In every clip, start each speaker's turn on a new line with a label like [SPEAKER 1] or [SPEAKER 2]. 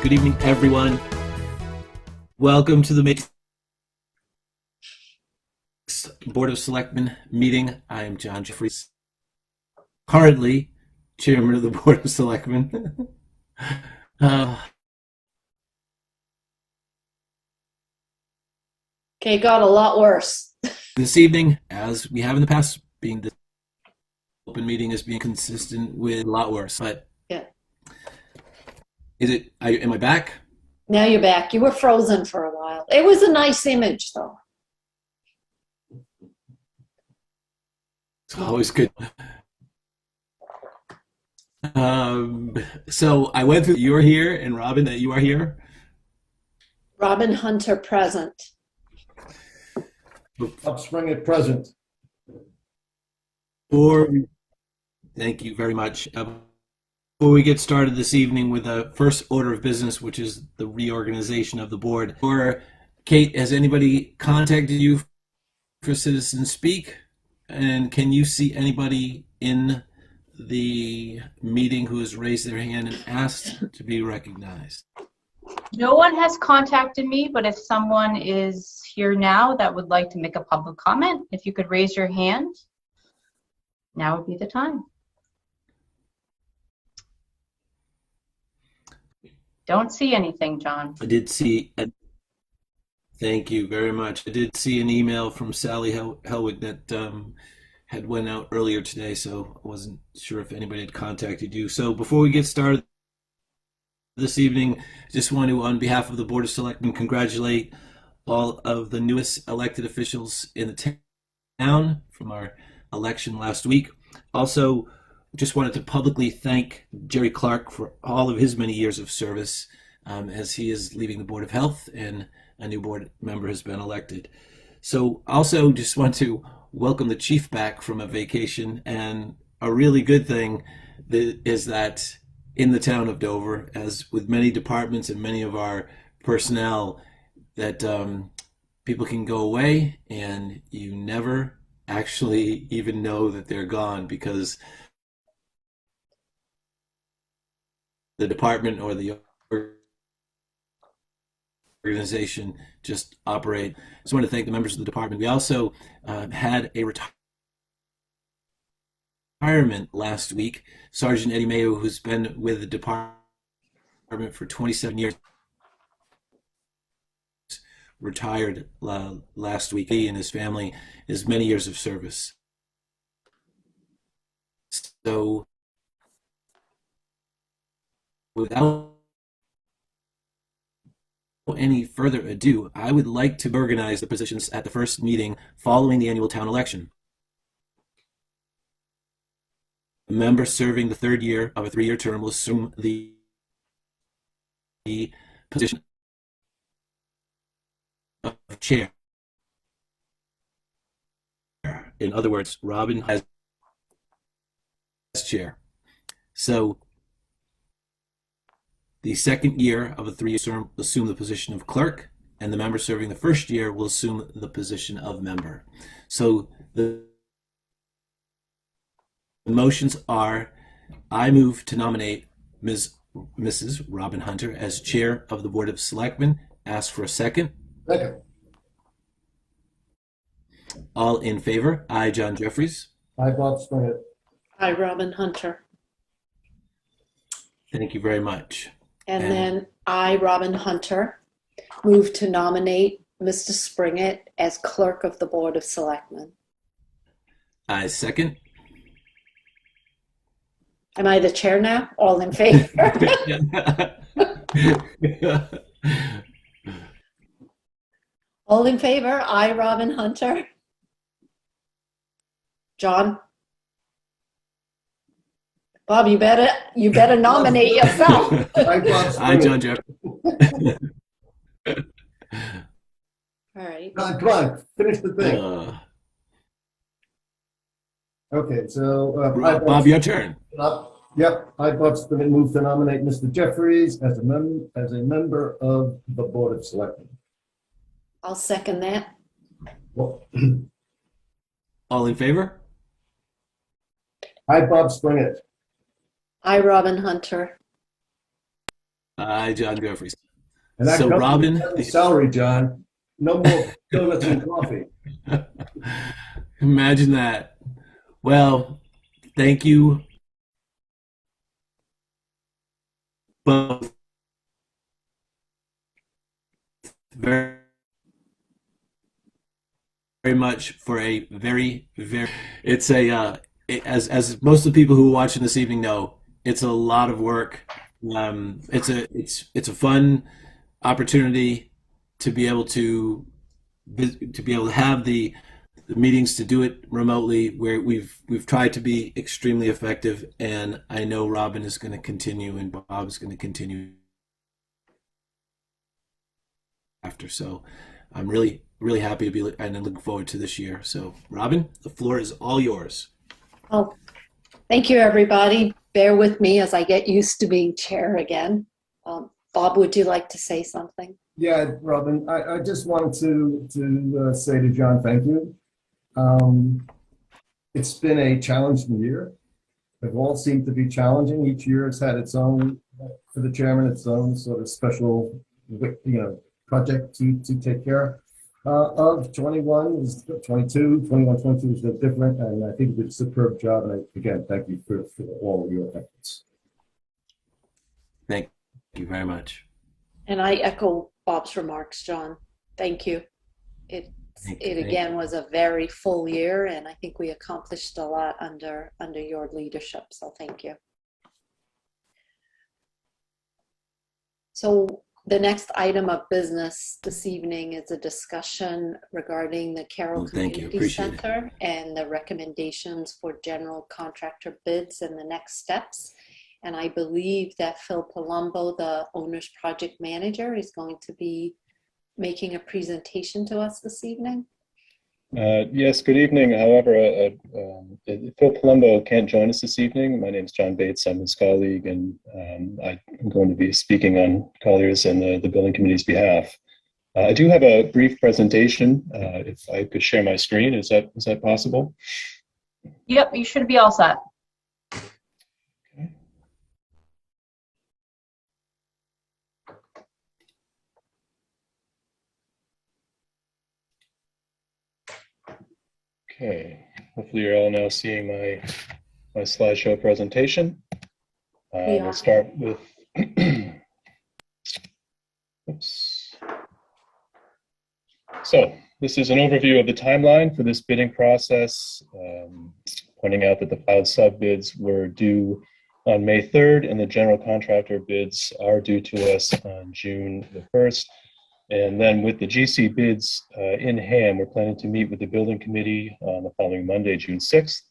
[SPEAKER 1] Good evening, everyone. Welcome to the Board of Selectmen meeting. I am John Jeffries, currently Chairman of the Board of Selectmen.
[SPEAKER 2] Okay, got a lot worse.
[SPEAKER 1] This evening, as we have in the past, being the open meeting is being consistent with a lot worse. But
[SPEAKER 2] Yeah.
[SPEAKER 1] Am I back?
[SPEAKER 2] Now you're back. You were frozen for a while. It was a nice image, though.
[SPEAKER 1] It's always good. So I went through, you're here, and Robin, that you are here.
[SPEAKER 2] Robin Hunter present.
[SPEAKER 3] Upspring at present.
[SPEAKER 1] Thank you very much. Before we get started this evening with the first order of business, which is the reorganization of the board, or Kate, has anybody contacted you for Citizen Speak? And can you see anybody in the meeting who has raised their hand and asked to be recognized?
[SPEAKER 4] No one has contacted me, but if someone is here now that would like to make a public comment, if you could raise your hand, now would be the time. Don't see anything, John.
[SPEAKER 1] I did see, thank you very much. I did see an email from Sally Helwig that had went out earlier today, so I wasn't sure if anybody had contacted you. So before we get started this evening, just want to, on behalf of the Board of Selectmen, congratulate all of the newest elected officials in the town from our election last week. Also, just wanted to publicly thank Jerry Clark for all of his many years of service as he is leaving the Board of Health and a new board member has been elected. So also just want to welcome the chief back from a vacation, and a really good thing is that in the town of Dover, as with many departments and many of our personnel, that people can go away and you never actually even know that they're gone, because the department or the organization just operate. I just want to thank the members of the department. We also had a retirement last week. Sergeant Eddie Mayo, who's been with the department for 27 years, retired last week. He and his family, his many years of service. So without any further ado, I would like to organize the positions at the first meeting following the annual town election. A member serving the third year of a 3-year term will assume the position of chair. In other words, Robin has chair. So the second year of a 3-year term will assume the position of clerk, and the member serving the first year will assume the position of member. So the motions are: I move to nominate Mrs. Robin Hunter as chair of the Board of Selectmen. Ask for a second.
[SPEAKER 3] Second.
[SPEAKER 1] All in favor? I, John Jeffries.
[SPEAKER 3] Hi, Bob Springett.
[SPEAKER 2] Hi, Robin Hunter.
[SPEAKER 1] Thank you very much.
[SPEAKER 2] And then I, Robin Hunter, move to nominate Mr. Springett as clerk of the Board of Selectmen.
[SPEAKER 1] I second.
[SPEAKER 2] Am I the chair now? All in favor? All in favor? I, Robin Hunter. John? Bob, you better nominate yourself.
[SPEAKER 3] Hi, Bob
[SPEAKER 1] I,
[SPEAKER 3] Springett.
[SPEAKER 1] John Jeffries.
[SPEAKER 2] All right.
[SPEAKER 3] Come on, finish the thing. Okay, so
[SPEAKER 1] Bob, your turn.
[SPEAKER 3] Yep, I, Bob Springett, move to nominate Mr. Jeffries as a member of the Board of Selectmen.
[SPEAKER 2] I'll second that.
[SPEAKER 3] Well,
[SPEAKER 1] All in favor?
[SPEAKER 3] Hi, Bob Springett.
[SPEAKER 2] I, Robin Hunter.
[SPEAKER 1] John Jeffries.
[SPEAKER 3] And that
[SPEAKER 1] So
[SPEAKER 3] comes
[SPEAKER 1] Robin,
[SPEAKER 3] with the salary, John. No more donuts and coffee.
[SPEAKER 1] imagine that. Well, thank you both very, very much for a very. It's a as most of the people who are watching this evening know, it's a lot of work. It's a fun opportunity to be able to have the meetings, to do it remotely, where we've tried to be extremely effective, and I know Robin is going to continue and Bob is going to continue after. So I'm really happy to be, and I'm looking forward to this year. So Robin, the floor is all yours.
[SPEAKER 2] Oh, thank you, everybody. Bear with me as I get used to being chair again. Bob, would you like to say something?
[SPEAKER 3] Yeah, Robin, I just wanted to say to John, thank you. It's been a challenging year. They've all seemed to be challenging. Each year has had its own, for the chairman, its own sort of special, project to take care of. 21 is 22, 21, 22 is different, and I think you did a superb job. And again, thank you for all of your efforts.
[SPEAKER 1] Thank you very much.
[SPEAKER 2] And I echo Bob's remarks, John. Thank you. It again was a very full year, and I think we accomplished a lot under your leadership. So thank you. So the next item of business this evening is a discussion regarding the Carroll Community Center and the recommendations for general contractor bids and the next steps. And I believe that Phil Palumbo, the owner's project manager, is going to be making a presentation to us this evening.
[SPEAKER 5] Yes, good evening. However, Phil Palumbo can't join us this evening. My name is John Bates. I'm his colleague, and I'm going to be speaking on Collier's and the building committee's behalf. I do have a brief presentation. If I could share my screen, is that possible?
[SPEAKER 4] Yep, you should be all set.
[SPEAKER 5] Okay, hopefully you're all now seeing my slideshow presentation. We'll start with, oops. So this is an overview of the timeline for this bidding process, pointing out that the filed sub bids were due on May 3rd, and the general contractor bids are due to us on June the 1st. And then with the GC bids in hand, we're planning to meet with the building committee on the following Monday, June 6th.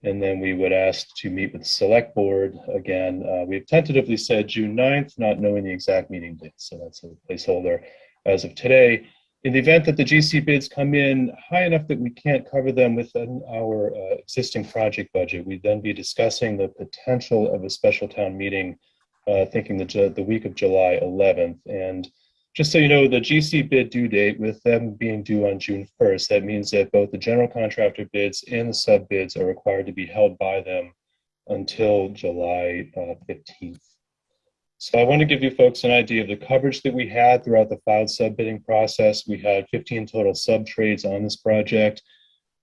[SPEAKER 5] And then we would ask to meet with the select board again. We've tentatively said June 9th, not knowing the exact meeting date. So that's a placeholder as of today. In the event that the GC bids come in high enough that we can't cover them within our existing project budget, we'd then be discussing the potential of a special town meeting, thinking the week of July 11th. And just so you know, the GC bid due date, with them being due on June 1st, that means that both the general contractor bids and the sub bids are required to be held by them until July 15th. So I want to give you folks an idea of the coverage that we had throughout the filed sub bidding process. We had 15 total sub trades on this project.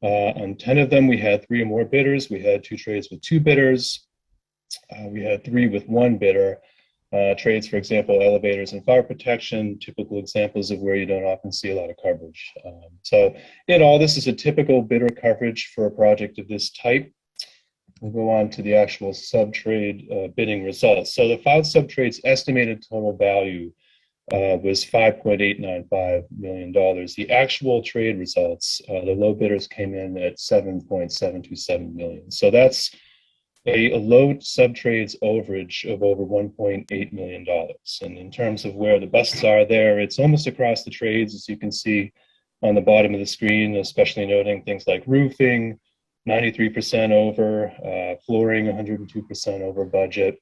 [SPEAKER 5] On 10 of them, we had 3 or more bidders. We had 2 trades with 2 bidders. We had 3 with 1 bidder. Trades, for example, elevators and fire protection, typical examples of where you don't often see a lot of coverage. So in all, this is a typical bidder coverage for a project of this type. We'll go on to the actual sub-trade bidding results. So the filed sub-trade's estimated total value was $5.895 million. The actual trade results, the low bidders came in at $7.727 million. So that's a low sub-trades overage of over $1.8 million. And in terms of where the busts are there, it's almost across the trades, as you can see on the bottom of the screen, especially noting things like roofing, 93% over, flooring, 102% over budget.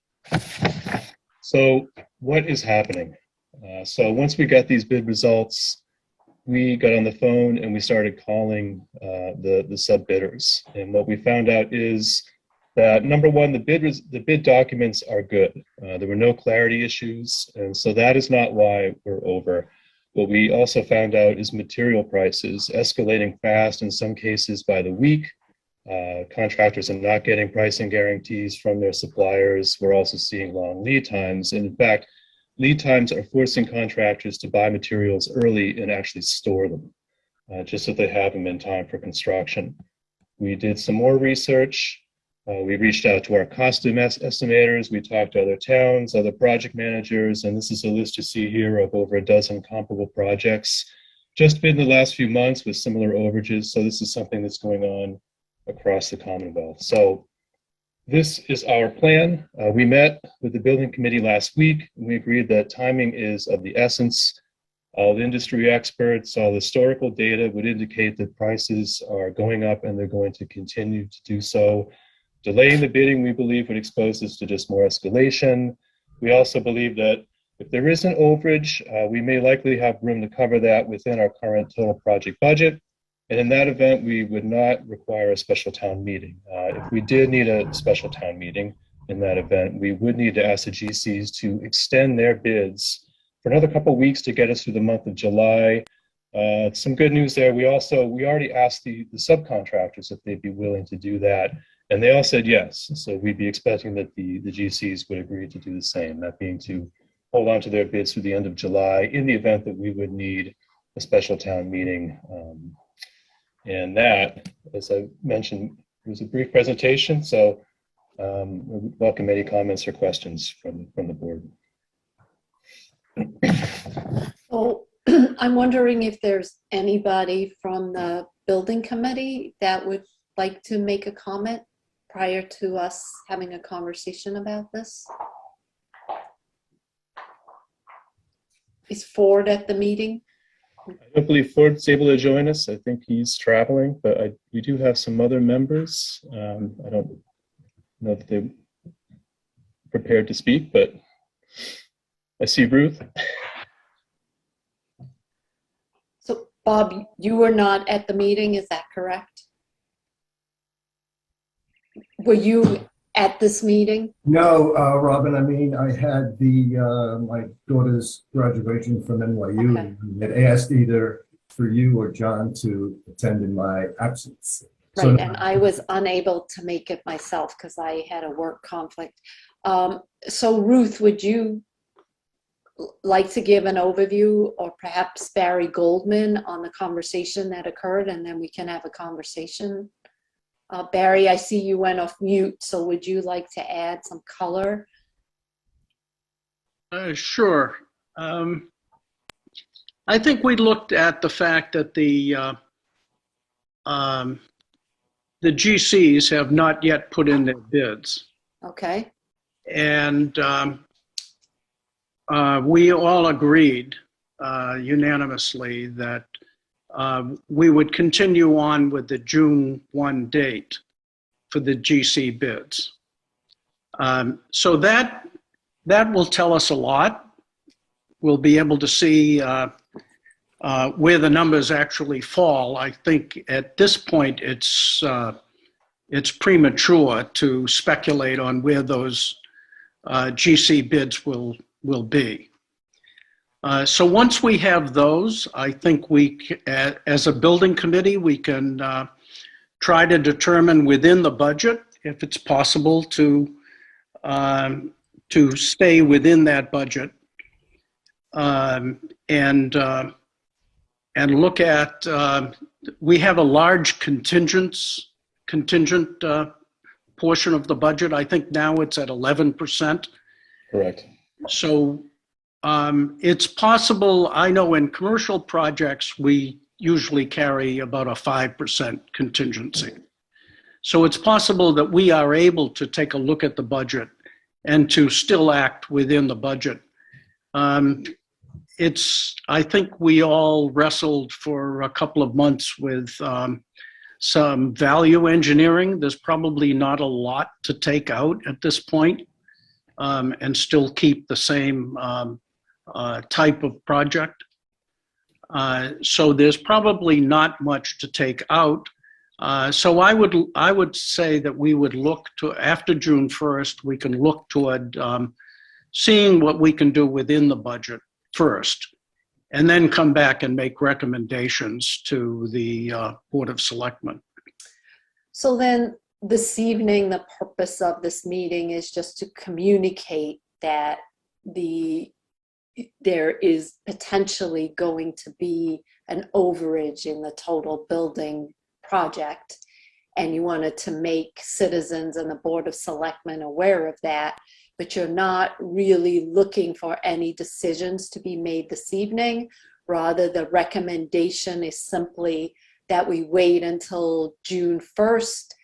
[SPEAKER 5] So what is happening? So once we got these bid results, we got on the phone and we started calling the sub bidders. And what we found out is that number one, the bid documents are good. There were no clarity issues, and so that is not why we're over. What we also found out is material prices escalating fast, in some cases by the week. Contractors are not getting pricing guarantees from their suppliers. We're also seeing long lead times. And in fact, lead times are forcing contractors to buy materials early and actually store them, just so they have them in time for construction. We did some more research. We reached out to our cost estimators. We talked to other towns, other project managers, and this is a list you see here of over a dozen comparable projects just in the last few months with similar overages. So this is something that's going on across the Commonwealth. So this is our plan. We met with the building committee last week, and we agreed that timing is of the essence. All industry experts, all historical data would indicate that prices are going up and they're going to continue to do so. Delaying the bidding, we believe, would expose us to just more escalation. We also believe that if there is an overage, we may likely have room to cover that within our current total project budget. And in that event, we would not require a special town meeting. If we did need a special town meeting in that event, we would need to ask the GCs to extend their bids for another couple of weeks to get us through the month of July. Some good news there. We already asked the subcontractors if they'd be willing to do that. And they all said yes. So we'd be expecting that the GCs would agree to do the same, that being to hold on to their bids through the end of July in the event that we would need a special town meeting. And that, as I mentioned, was a brief presentation. So we welcome any comments or questions from the board.
[SPEAKER 2] So I'm wondering if there's anybody from the building committee that would like to make a comment prior to us having a conversation about this. Is Ford at the meeting?
[SPEAKER 5] I don't believe Ford's able to join us. I think he's traveling, but we do have some other members. I don't know if they're prepared to speak, but I see Ruth.
[SPEAKER 2] So Bob, you were not at the meeting, is that correct? Were you at this meeting?
[SPEAKER 3] No, Robin, I mean, I had my daughter's graduation from NYU.
[SPEAKER 2] Okay.
[SPEAKER 3] And had asked either for you or John to attend in my absence.
[SPEAKER 2] Right, and I was unable to make it myself because I had a work conflict. So Ruth, would you like to give an overview, or perhaps Barry Goldman, on the conversation that occurred, and then we can have a conversation? Barry, I see you went off mute, so would you like to add some color?
[SPEAKER 6] Sure. I think we looked at the fact that the GCs have not yet put in their bids.
[SPEAKER 2] Okay.
[SPEAKER 6] And we all agreed unanimously that we would continue on with the June 1 date for the GC bids. So that will tell us a lot. We'll be able to see where the numbers actually fall. I think at this point it's premature to speculate on where those GC bids will be. So once we have those, I think as a building committee, we can try to determine within the budget if it's possible to stay within that budget and look at. We have a large contingent portion of the budget. I think now it's at 11%.
[SPEAKER 5] Correct.
[SPEAKER 6] So it's possible. I know in commercial projects, we usually carry about a 5% contingency. So it's possible that we are able to take a look at the budget and to still act within the budget. I think we all wrestled for a couple of months with some value engineering. There's probably not a lot to take out at this point and still keep the same type of project. So there's probably not much to take out. So I would say that we would look to, after June 1st, we can look toward seeing what we can do within the budget first, and then come back and make recommendations to the Board of Selectmen.
[SPEAKER 2] So then this evening, the purpose of this meeting is just to communicate that there is potentially going to be an overage in the total building project, and you wanted to make citizens and the Board of Selectmen aware of that, but you're not really looking for any decisions to be made this evening. Rather, the recommendation is simply that we wait until June 1st,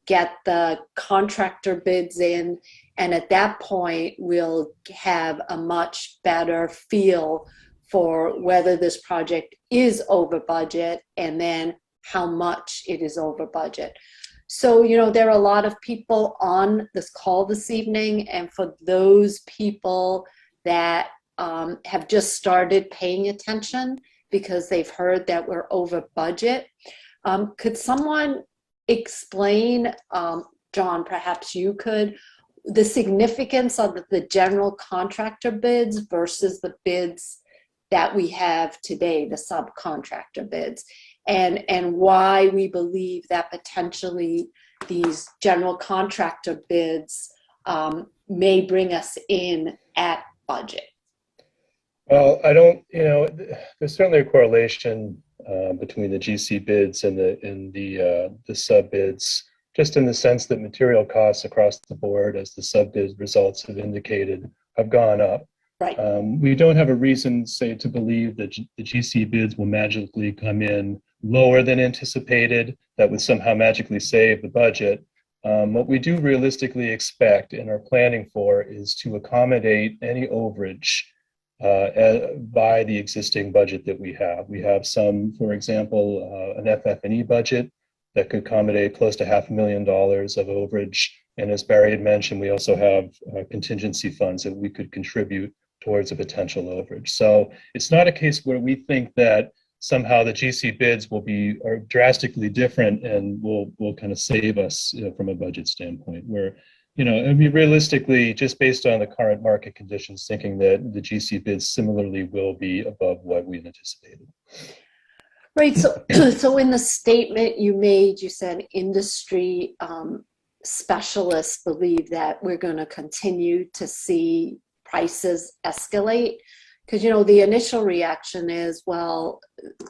[SPEAKER 2] get the contractor bids in, and at that point, we'll have a much better feel for whether this project is over budget and then how much it is over budget. So, there are a lot of people on this call this evening, and for those people that have just started paying attention because they've heard that we're over budget, could someone explain, John, perhaps you could, the significance of the general contractor bids versus the bids that we have today, the subcontractor bids, and why we believe that potentially these general contractor bids may bring us in at budget?
[SPEAKER 5] Well, there's certainly a correlation between the GC bids and the sub bids, just in the sense that material costs across the board, as the sub bid results have indicated, have gone up.
[SPEAKER 2] Right.
[SPEAKER 5] We don't have a reason, say, to believe that the GC bids will magically come in lower than anticipated, that would somehow magically save the budget. What we do realistically expect and are planning for is to accommodate any overage by the existing budget that we have. We have some, for example, an FF&E budget that could accommodate close to $500,000 of overage. And as Barry had mentioned, we also have contingency funds that we could contribute towards a potential overage. So it's not a case where we think that somehow the GC bids are drastically different and will kind of save us from a budget standpoint. Where, realistically, just based on the current market conditions, thinking that the GC bids similarly will be above what we anticipated.
[SPEAKER 2] Right. So in the statement you made, you said industry specialists believe that we're going to continue to see prices escalate. Because, the initial reaction is, well,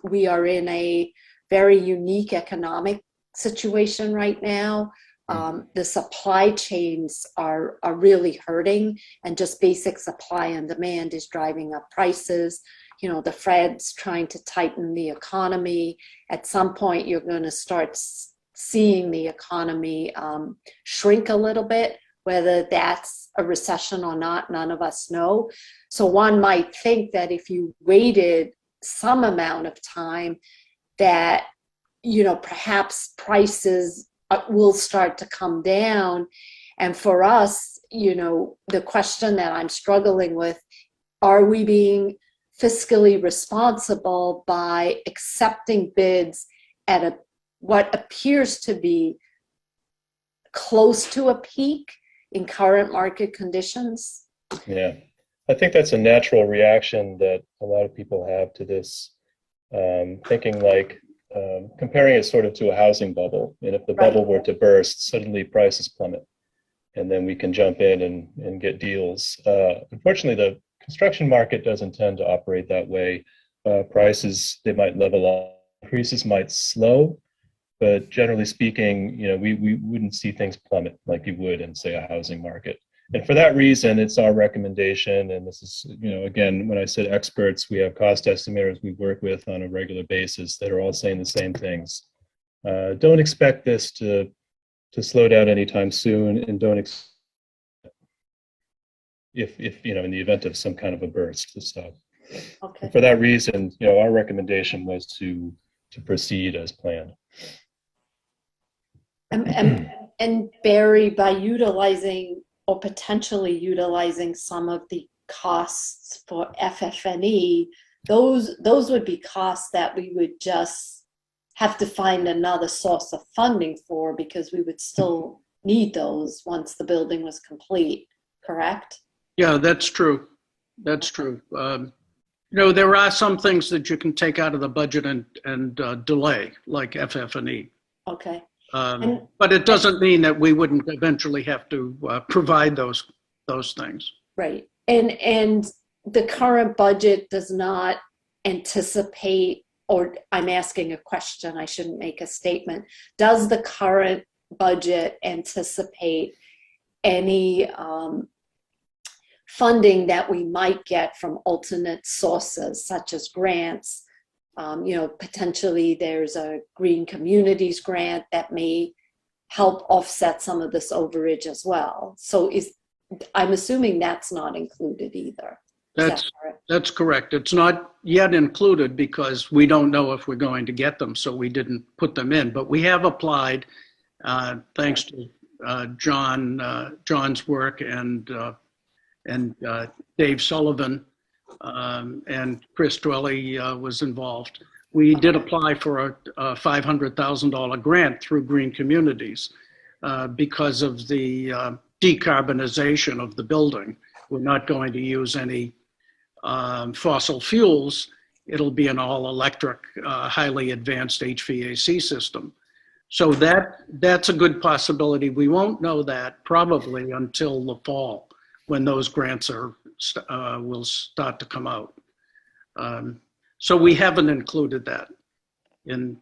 [SPEAKER 2] we are in a very unique economic situation right now. The supply chains are really hurting, and just basic supply and demand is driving up prices. The Fed's trying to tighten the economy. At some point, you're going to start seeing the economy shrink a little bit. Whether that's a recession or not, none of us know. So one might think that if you waited some amount of time, that, perhaps prices will start to come down. And for us, the question that I'm struggling with, are we being fiscally responsible by accepting bids at what appears to be close to a peak in current market conditions?
[SPEAKER 5] Yeah, I think that's a natural reaction that a lot of people have to this, thinking like comparing it sort of to a housing bubble. And if the bubble were to burst, suddenly prices plummet, and then we can jump in and get deals. Unfortunately, the construction market doesn't tend to operate that way. Prices, they might level off, increases might slow, but generally speaking, we wouldn't see things plummet like you would in, say, a housing market. And for that reason, it's our recommendation, and this is, again, when I said experts, we have cost estimators we work with on a regular basis that are all saying the same things. Don't expect this to slow down anytime soon, and don't if in the event of some kind of a burst. So
[SPEAKER 2] Okay.
[SPEAKER 5] for that reason, our recommendation was to proceed as planned.
[SPEAKER 2] And Barry, by utilizing or potentially utilizing some of the costs for FF&E, those would be costs that we would just have to find another source of funding for, because we would still need those once the building was complete, correct?
[SPEAKER 6] Yeah, that's true. That's true. There are some things that you can take out of the budget and delay, like FF&E.
[SPEAKER 2] Okay.
[SPEAKER 6] But it doesn't mean that we wouldn't eventually have to provide those things.
[SPEAKER 2] Right. And the current budget does not anticipate, or I'm asking a question, I shouldn't make a statement. Does the current budget anticipate any funding that we might get from alternate sources, such as grants? Potentially there's a Green Communities grant that may help offset some of this overage as well. So I'm assuming that's not included either.
[SPEAKER 6] That's correct. It's not yet included because we don't know if we're going to get them, so we didn't put them in. But we have applied, thanks to John's work and Dave Sullivan and Chris Dwelly was involved. We did apply for a $500,000 grant through Green Communities because of the decarbonization of the building. We're not going to use any fossil fuels. It'll be an all-electric, highly advanced HVAC system. So that's a good possibility. We won't know that probably until the fall, when those grants will start to come out. So we haven't included that in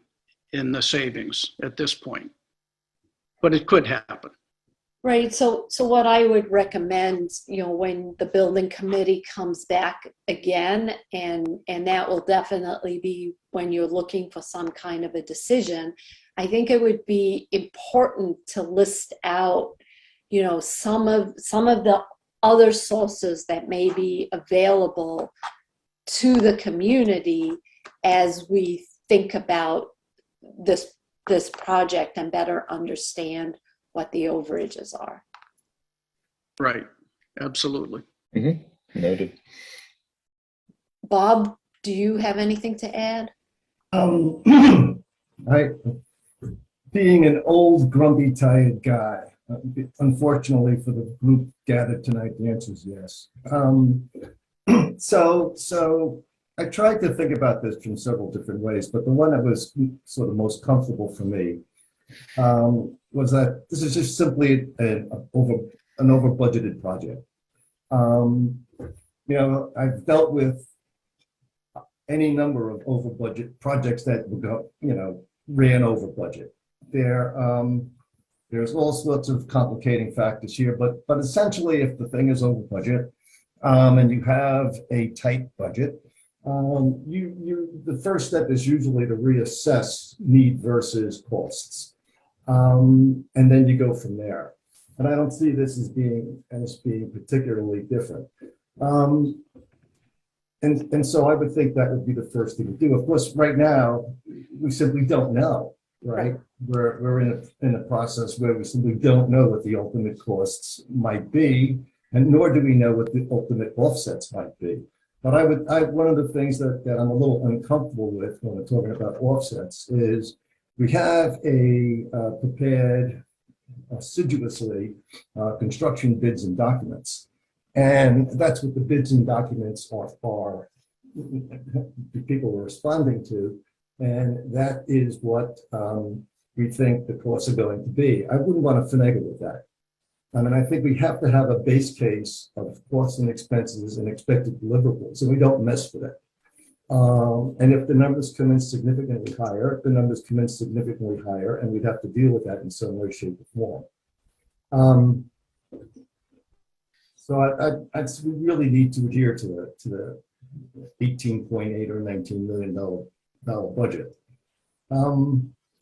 [SPEAKER 6] the savings at this point, but it could happen.
[SPEAKER 2] Right. So what I would recommend, when the building committee comes back again, and that will definitely be when you're looking for some kind of a decision, I think it would be important to list out, some of the other sources that may be available to the community as we think about this project and better understand what the overages are.
[SPEAKER 6] Right, absolutely.
[SPEAKER 5] Mm-hmm. Noted.
[SPEAKER 2] Bob, do you have anything to add?
[SPEAKER 3] Being an old, grumpy, tired guy, unfortunately for the group gathered tonight, the answer is yes. So I tried to think about this from several different ways, but the one that was sort of most comfortable for me was that this is just simply an over-budgeted project. I've dealt with any number of over-budget projects that would go, ran over budget. There's all sorts of complicating factors here, but essentially, if the thing is over budget and you have a tight budget, the first step is usually to reassess need versus costs. And then you go from there. And I don't see this as being particularly different. And so I would think that would be the first thing to do. Of course, right now, we simply don't know, right? We're in a process where we simply don't know what the ultimate costs might be, and nor do we know what the ultimate offsets might be. But one of the things that I'm a little uncomfortable with when we're talking about offsets is we have prepared assiduously construction bids and documents. And that's what the bids and documents are the people are responding to. And that is what we think the costs are going to be. I wouldn't want to finagle with that. I mean, I think we have to have a base case of costs and expenses and expected deliverables, and we don't mess with it. And if the numbers come in significantly higher, and we'd have to deal with that in some way, shape, or form. So we really need to adhere to the $18.8 or $19 million budget.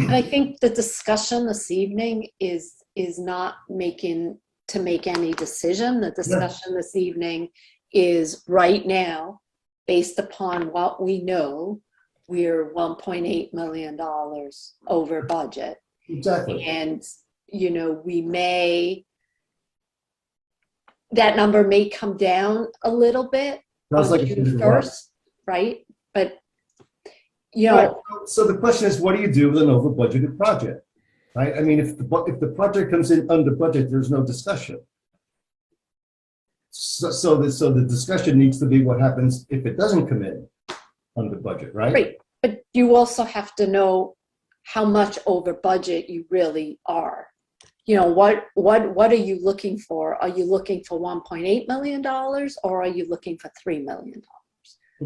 [SPEAKER 2] I think the discussion this evening is not to make any decision. The discussion this evening is right now, based upon what we know, we're $1.8 million over budget.
[SPEAKER 3] Exactly.
[SPEAKER 2] And, that number may come down a little bit on June 1st, right? But you
[SPEAKER 3] Right.
[SPEAKER 2] know,
[SPEAKER 3] So the question is, what do you do with an over budgeted project? Right? I mean, if the project comes in under budget, there's no discussion. So the discussion needs to be what happens if it doesn't come in under budget, right?
[SPEAKER 2] right, but you also have to know how much over budget you really are. You know, what are you looking for? Are you looking for $1.8 million or are you looking for $3 million?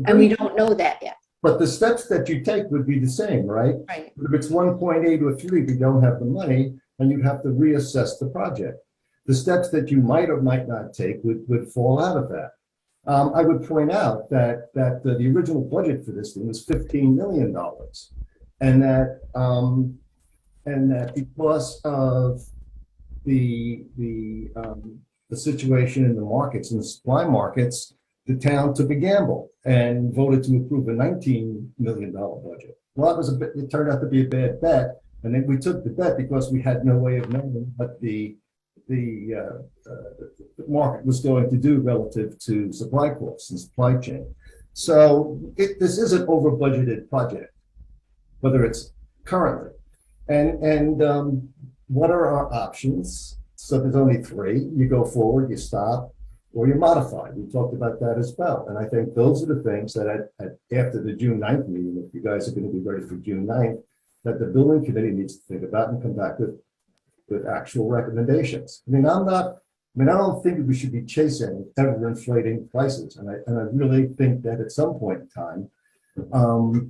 [SPEAKER 2] And we don't know that yet.
[SPEAKER 3] But the steps that you take would be the same, right?
[SPEAKER 2] Right.
[SPEAKER 3] If it's 1.8 or 3, we don't have the money, and you have to reassess the project. The steps that you might or might not take would fall out of that. I would point out that the original budget for this thing was $15 million, and that because of the situation in the markets, in the supply markets, the town took a gamble and voted to approve a $19 million budget. Well, it turned out to be a bad bet, and then we took the bet because we had no way of knowing what the market was going to do relative to supply costs and supply chain. So this is an over budgeted project, whether it's currently. And what are our options? So there's only 3. You go forward, you stop, or you modify. We talked about that as well. And I think those are the things that after the June 9th meeting, if you guys are going to be ready for June 9th, that the building committee needs to think about and come back with actual recommendations. I don't think we should be chasing ever inflating prices. And I really think that at some point in time,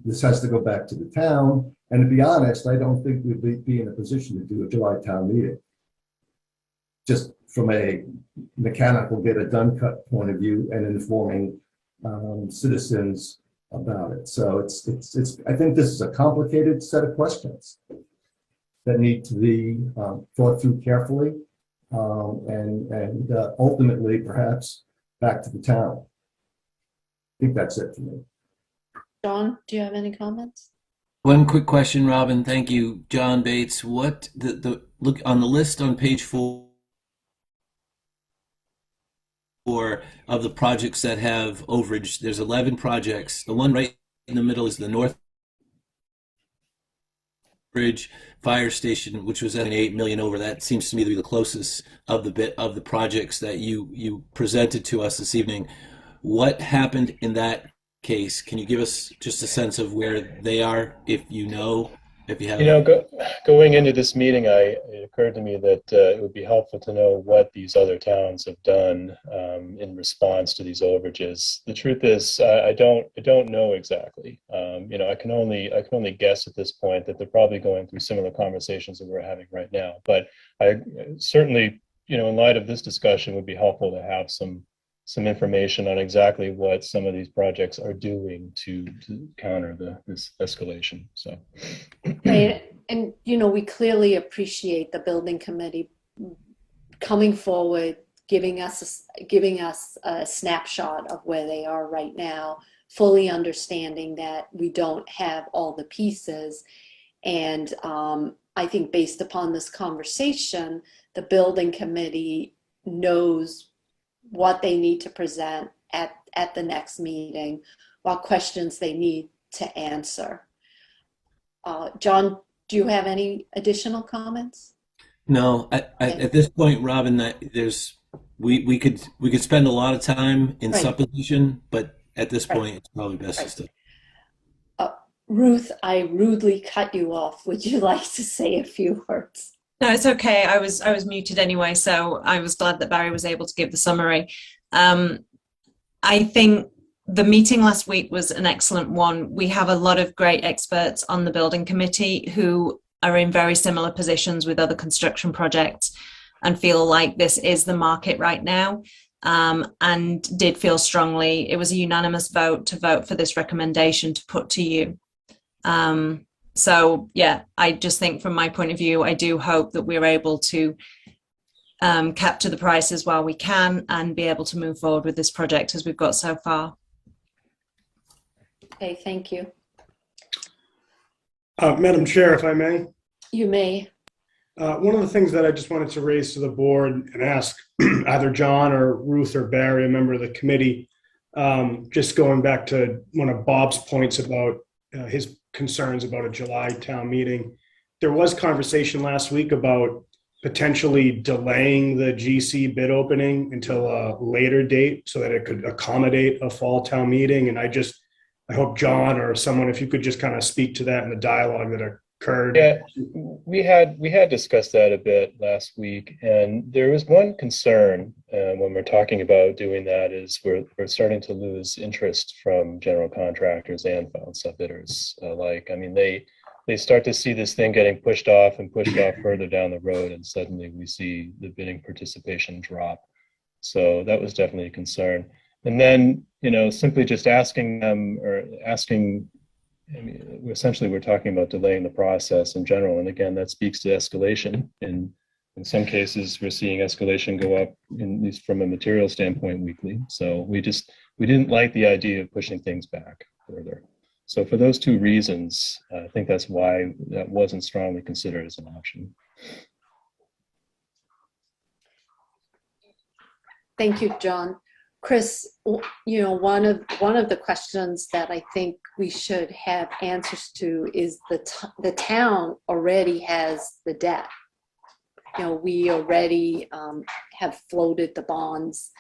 [SPEAKER 3] this has to go back to the town. And to be honest, I don't think we'd be in a position to do a July town meeting. Just from a mechanical get it done cut point of view and informing citizens about it. So I think this is a complicated set of questions that need to be thought through carefully and ultimately perhaps back to the town. I think that's it for me.
[SPEAKER 2] John, do you have any comments?
[SPEAKER 1] One quick question, Robin. Thank you, John Bates. What look on the list on page 4 of the projects that have overage? There's 11 projects. The one right in the middle is the North Bridge Fire Station, which was at an $8 million over. That seems to me to be the closest of the projects that you presented to us this evening. What happened in that case? Can you give us just a sense of where they are, if you have?
[SPEAKER 5] Going into this meeting, it occurred to me that it would be helpful to know what these other towns have done in response to these overages. The truth is, I don't know exactly. I can only guess at this point that they're probably going through similar conversations that we're having right now. But I certainly, in light of this discussion, would be helpful to have some information on exactly what some of these projects are doing to counter this escalation. So,
[SPEAKER 2] Right. And we clearly appreciate the building committee coming forward, giving us a snapshot of where they are right now, fully understanding that we don't have all the pieces. And I think based upon this conversation, the building committee knows what they need to present at the next meeting, what questions they need to answer. John, do you have any additional comments?
[SPEAKER 1] No, at this point, Robin, we could spend a lot of time in supposition, but at this point, it's probably best to stay.
[SPEAKER 2] Ruth, I rudely cut you off. Would you like to say a few words?
[SPEAKER 7] No, it's okay. I was muted anyway, so I was glad that Barry was able to give the summary. I think the meeting last week was an excellent one. We have a lot of great experts on the building committee who are in very similar positions with other construction projects and feel like this is the market right now, and did feel strongly. It was a unanimous vote to vote for this recommendation to put to you. So yeah, I just think from my point of view, I do hope that we're able to capture the prices while we can and be able to move forward with this project as we've got so far.
[SPEAKER 2] Okay, thank you.
[SPEAKER 8] Madam Chair, if I may.
[SPEAKER 2] You may.
[SPEAKER 8] One of the things that I just wanted to raise to the board and ask either John or Ruth or Barry, a member of the committee, just going back to one of Bob's points about his concerns about a July town meeting. There was conversation last week about potentially delaying the GC bid opening until a later date so that it could accommodate a fall town meeting. And I hope John or someone, if you could just kind of speak to that in the dialogue that occurred.
[SPEAKER 5] Yeah, we had discussed that a bit last week, and there was one concern when we're talking about doing that is we're starting to lose interest from general contractors and found subbidders alike. I mean, they start to see this thing getting pushed off further down the road, and suddenly we see the bidding participation drop. So that was definitely a concern. And then, simply just asking them I mean, essentially we're talking about delaying the process in general. And again, that speaks to escalation. In some cases, we're seeing escalation go up, at least from a material standpoint, weekly. So we didn't like the idea of pushing things back further. So for those two reasons, I think that's why that wasn't strongly considered as an option.
[SPEAKER 2] Thank you, John. Chris, one of the questions that I think we should have answers to is the town already has the debt. We already have floated the bonds,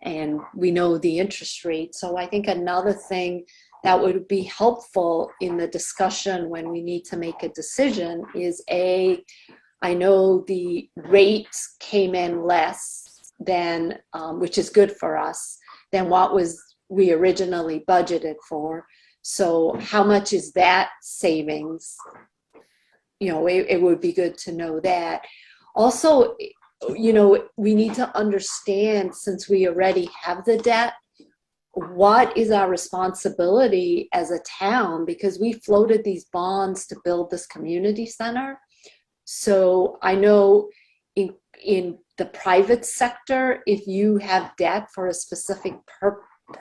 [SPEAKER 2] and we know the interest rate. So I think another thing that would be helpful in the discussion when we need to make a decision is I know the rates came in less than, which is good for us, than what we originally budgeted for. So how much is that savings? It would be good to know that. Also, we need to understand, since we already have the debt, what is our responsibility as a town, because we floated these bonds to build this community center. So I know in the private sector, if you have debt for a specific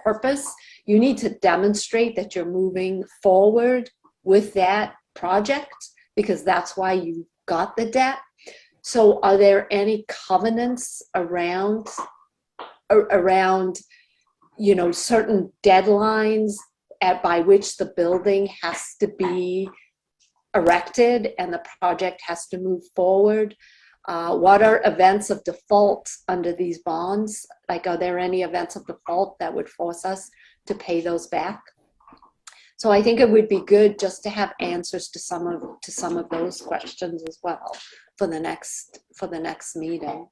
[SPEAKER 2] purpose, you need to demonstrate that you're moving forward with that project, because that's why you got the debt. So are there any covenants around certain deadlines by which the building has to be erected and the project has to move forward? What are events of default under these bonds? Like, are there any events of default that would force us to pay those back? So I think it would be good just to have answers to some of those questions as well for the next meeting.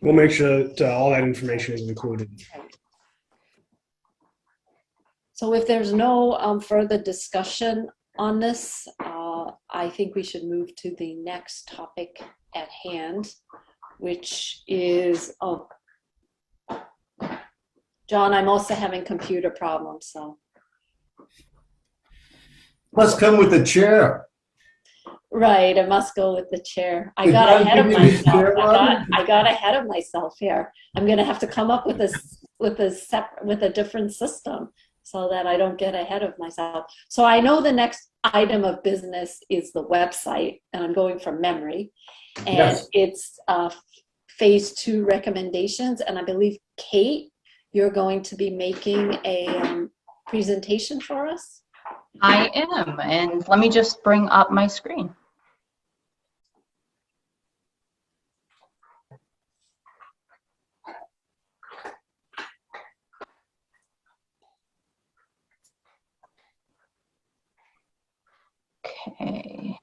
[SPEAKER 8] We'll make sure that all that information is included.
[SPEAKER 2] So if there's no further discussion on this, I think we should move to the next topic at hand, which is, John, I'm also having computer problems, so.
[SPEAKER 3] Must come with the chair.
[SPEAKER 2] Right, I must go with the chair. I got ahead of myself. I got ahead of myself here. I'm going to have to come up with a different system so that I don't get ahead of myself. So I know the next item of business is the website, and I'm going from memory. And yes, it's phase 2 recommendations. And I believe, Kate, you're going to be making a presentation for us.
[SPEAKER 4] I am, and let me just bring up my screen. Okay.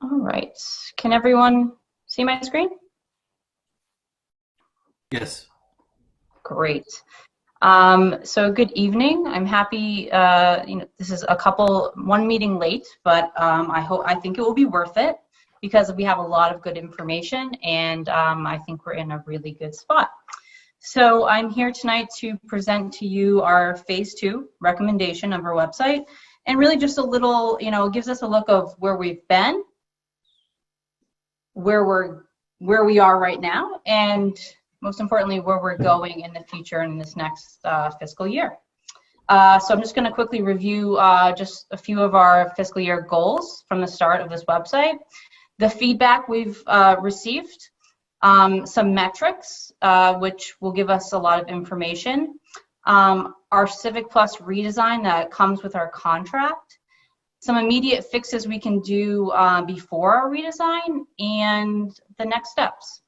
[SPEAKER 4] All right. Can everyone see my screen?
[SPEAKER 1] Yes.
[SPEAKER 4] Great. So good evening. I'm happy, this is one meeting late, but I think it will be worth it because we have a lot of good information, and I think we're in a really good spot. So I'm here tonight to present to you our phase 2 recommendation of our website, and really just a little, gives us a look of where we've been, where we are right now, and most importantly, where we're going in the future in this next fiscal year. So I'm just going to quickly review just a few of our fiscal year goals from the start of this website, the feedback we've received, some metrics, which will give us a lot of information, our Civic Plus redesign that comes with our contract, some immediate fixes we can do before our redesign, and the next steps.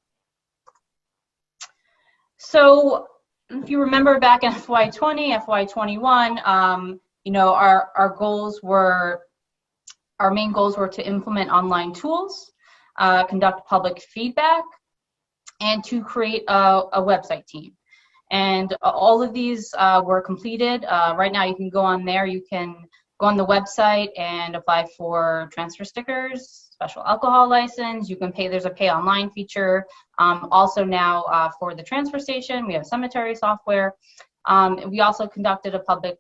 [SPEAKER 4] So if you remember back in FY20, FY21, you know, our main goals were to implement online tools, conduct public feedback, and to create a website team. And all of these were completed. Right now you can go on there, you can go on the website and apply for transfer stickers, special alcohol license. You can pay, there's a pay online feature. Also now for the transfer station, we have cemetery software. We also conducted a public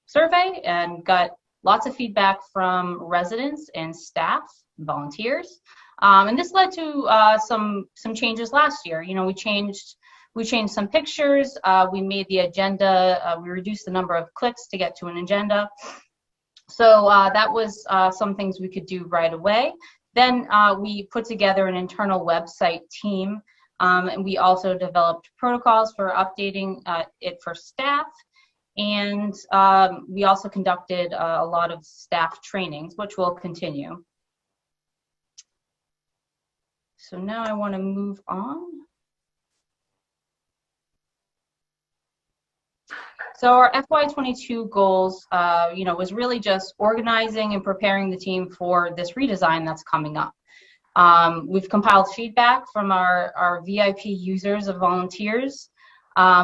[SPEAKER 4] survey and got lots of feedback from residents and staff, volunteers. And this led to some changes last year. You know, we changed some pictures. We made the agenda, we reduced the number of clicks to get to an agenda. So that was some things we could do right away. Then we put together an internal website team, and we also developed protocols for updating it for staff. And we also conducted a lot of staff trainings, which will continue. So now I want to move on. So our FY22 goals, you know, was really just organizing and preparing the team for this redesign that's coming up. We've compiled feedback from our VIP users of volunteers.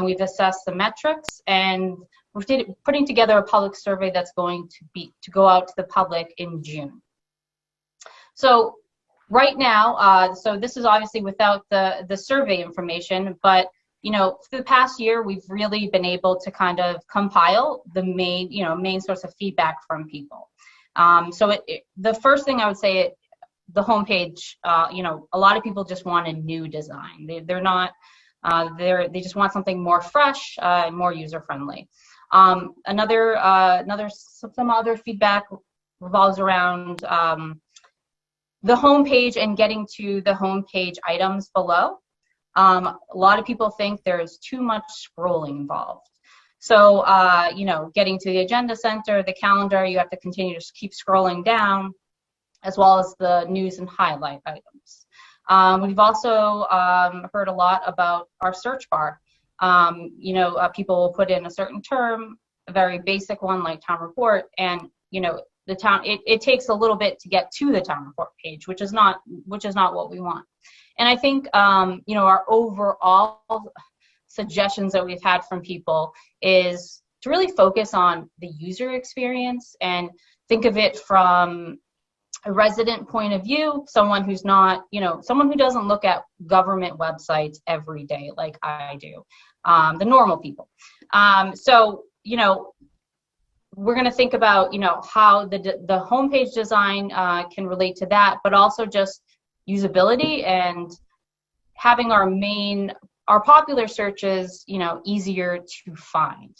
[SPEAKER 4] We've assessed the metrics, and we're putting together a public survey that's going to go out to the public in June. So right now, so this is obviously without the survey information, but you know, for the past year, we've really been able to kind of compile the main source of feedback from people. So the first thing I would say, the homepage, you know, a lot of people just want a new design. They just want something more fresh, more user friendly. Some other feedback revolves around the homepage and getting to the homepage items below. A lot of people think there's too much scrolling involved. So, you know, getting to the agenda center, the calendar, you have to continue to keep scrolling down, as well as the news and highlight items. We've also heard a lot about our search bar. You know, people will put in a certain term, a very basic one like town report, and, you know, the town, it takes a little bit to get to the town report page, which is not what we want. And I think, you know, our overall suggestions that we've had from people is to really focus on the user experience and think of it from a resident point of view, someone who's not, you know, someone who doesn't look at government websites every day like I do, the normal people. So, you know, we're going to think about, you know, how the homepage design can relate to that, but also just usability and having our popular searches, you know, easier to find.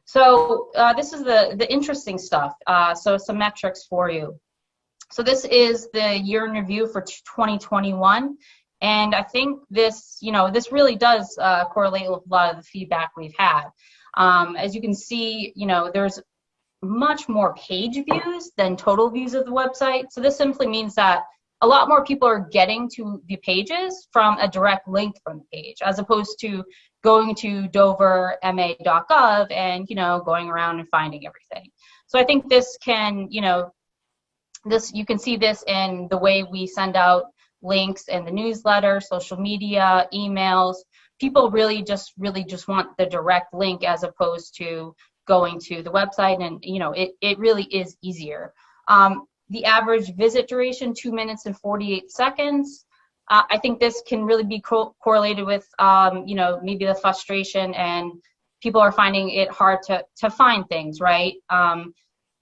[SPEAKER 4] So this is the interesting stuff. So some metrics for you. So this is the year in review for 2021. And I think this, you know, this really does correlate with a lot of the feedback we've had. As you can see, you know, there's much more page views than total views of the website. So this simply means that a lot more people are getting to the pages from a direct link from the page, as opposed to going to doverma.gov and, you know, going around and finding everything. So I think this can, you know, you can see this in the way we send out links in the newsletter, social media, emails. People really just want the direct link as opposed to going to the website, and you know, it really is easier. The average visit duration, 2 minutes and 48 seconds. I think this can really be correlated with, you know, maybe the frustration and people are finding it hard to find things, right?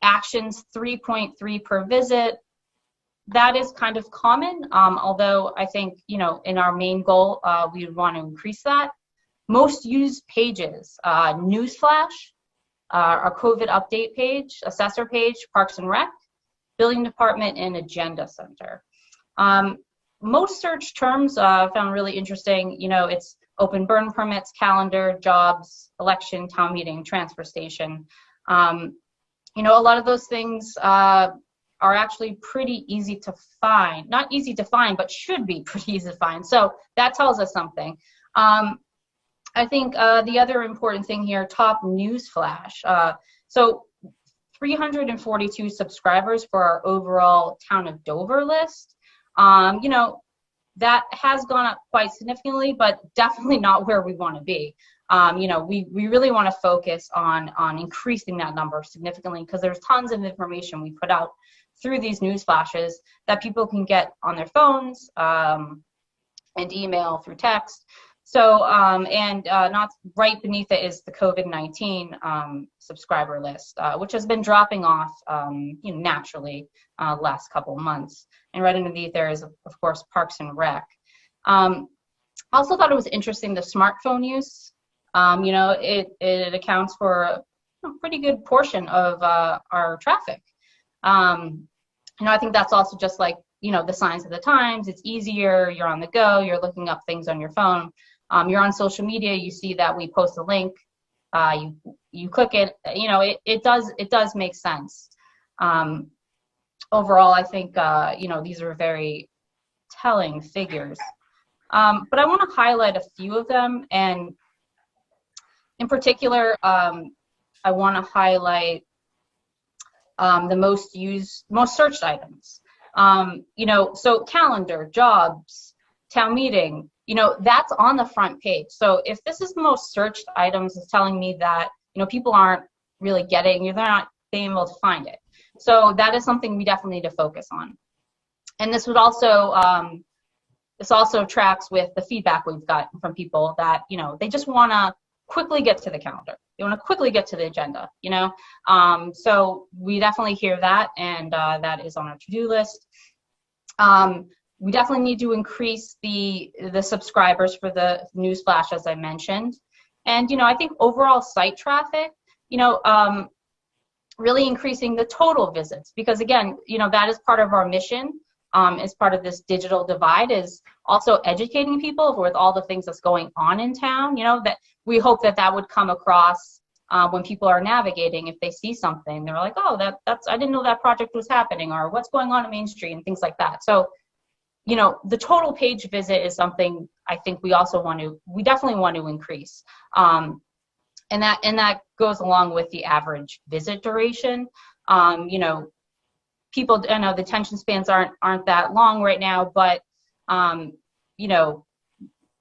[SPEAKER 4] Actions, 3.3 per visit. That is kind of common, although I think, you know, in our main goal, we would want to increase that. Most used pages, Newsflash, our COVID update page, assessor page, Parks and Rec, Building Department, and Agenda Center. most search terms I found really interesting. It's open burn permits, calendar, jobs, election, town meeting, transfer station. A lot of those things are actually pretty easy to find. Not easy to find, but should be pretty easy to find. So that tells us something. I think the other important thing here, top news flash. So 342 subscribers for our overall Town of Dover list. That has gone up quite significantly, but definitely not where we want to be. We really want to focus on increasing that number significantly, because there's tons of information we put out through these news flashes that people can get on their phones and email, through text. So, not right beneath it is the COVID-19 subscriber list, which has been dropping off, naturally last couple of months. And right underneath there is, of course, Parks and Rec. I also thought it was interesting, the smartphone use. It accounts for a pretty good portion of our traffic. I think that's also just like, the signs of the times. It's easier, you're on the go, you're looking up things on your phone. You're on social media, you see that we post a link, you click it, it does make sense. Overall, I think, these are very telling figures. But I want to highlight a few of them, and in particular, I want to highlight the most searched items. So calendar, jobs, town meeting, that's on the front page. So if this is the most searched items, it's telling me that, people aren't really they're not being able to find it. So that is something we definitely need to focus on. And this would also, this also tracks with the feedback we've gotten from people that, they just want to quickly get to the calendar. They want to quickly get to the agenda, So we definitely hear that, and that is on our to-do list. We definitely need to increase the subscribers for the news flash, as I mentioned. And, I think overall site traffic, really increasing the total visits, because again, that is part of our mission, as part of this digital divide, is also educating people with all the things that's going on in town, that we hope that would come across when people are navigating. If they see something, they're like, oh, that's I didn't know that project was happening, or what's going on Main Street, and things like that. So, the total page visit is something I think we definitely want to increase. And that goes along with the average visit duration. People, I know the attention spans aren't that long right now, but,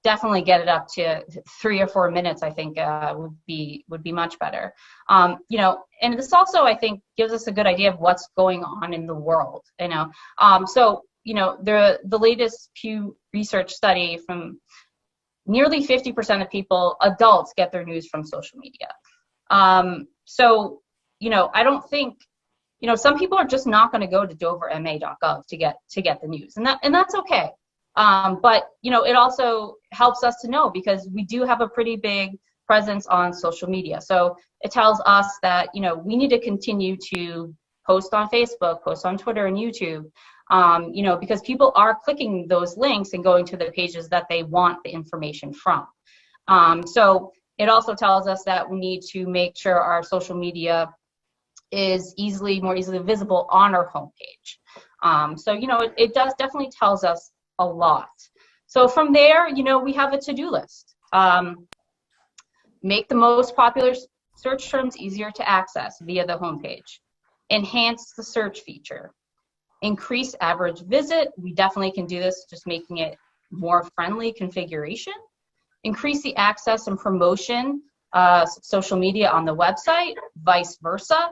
[SPEAKER 4] definitely get it up to 3 or 4 minutes, I think would be much better. And this also, I think, gives us a good idea of what's going on in the world, So, the latest Pew Research study, from nearly 50% of people, adults, get their news from social media. So, I don't think, some people are just not going to go to doverma.gov to get the news, and that's okay. But, it also helps us to know, because we do have a pretty big presence on social media. So it tells us that, we need to continue to post on Facebook, post on Twitter and YouTube, because people are clicking those links and going to the pages that they want the information from. So it also tells us that we need to make sure our social media is more easily visible on our homepage. So, it does definitely tells us a lot. So from there, we have a to-do list. Make the most popular search terms easier to access via the homepage. Enhance the search feature. Increase average visit. We definitely can do this, just making it more friendly configuration. Increase the access and promotion, social media on the website, vice versa,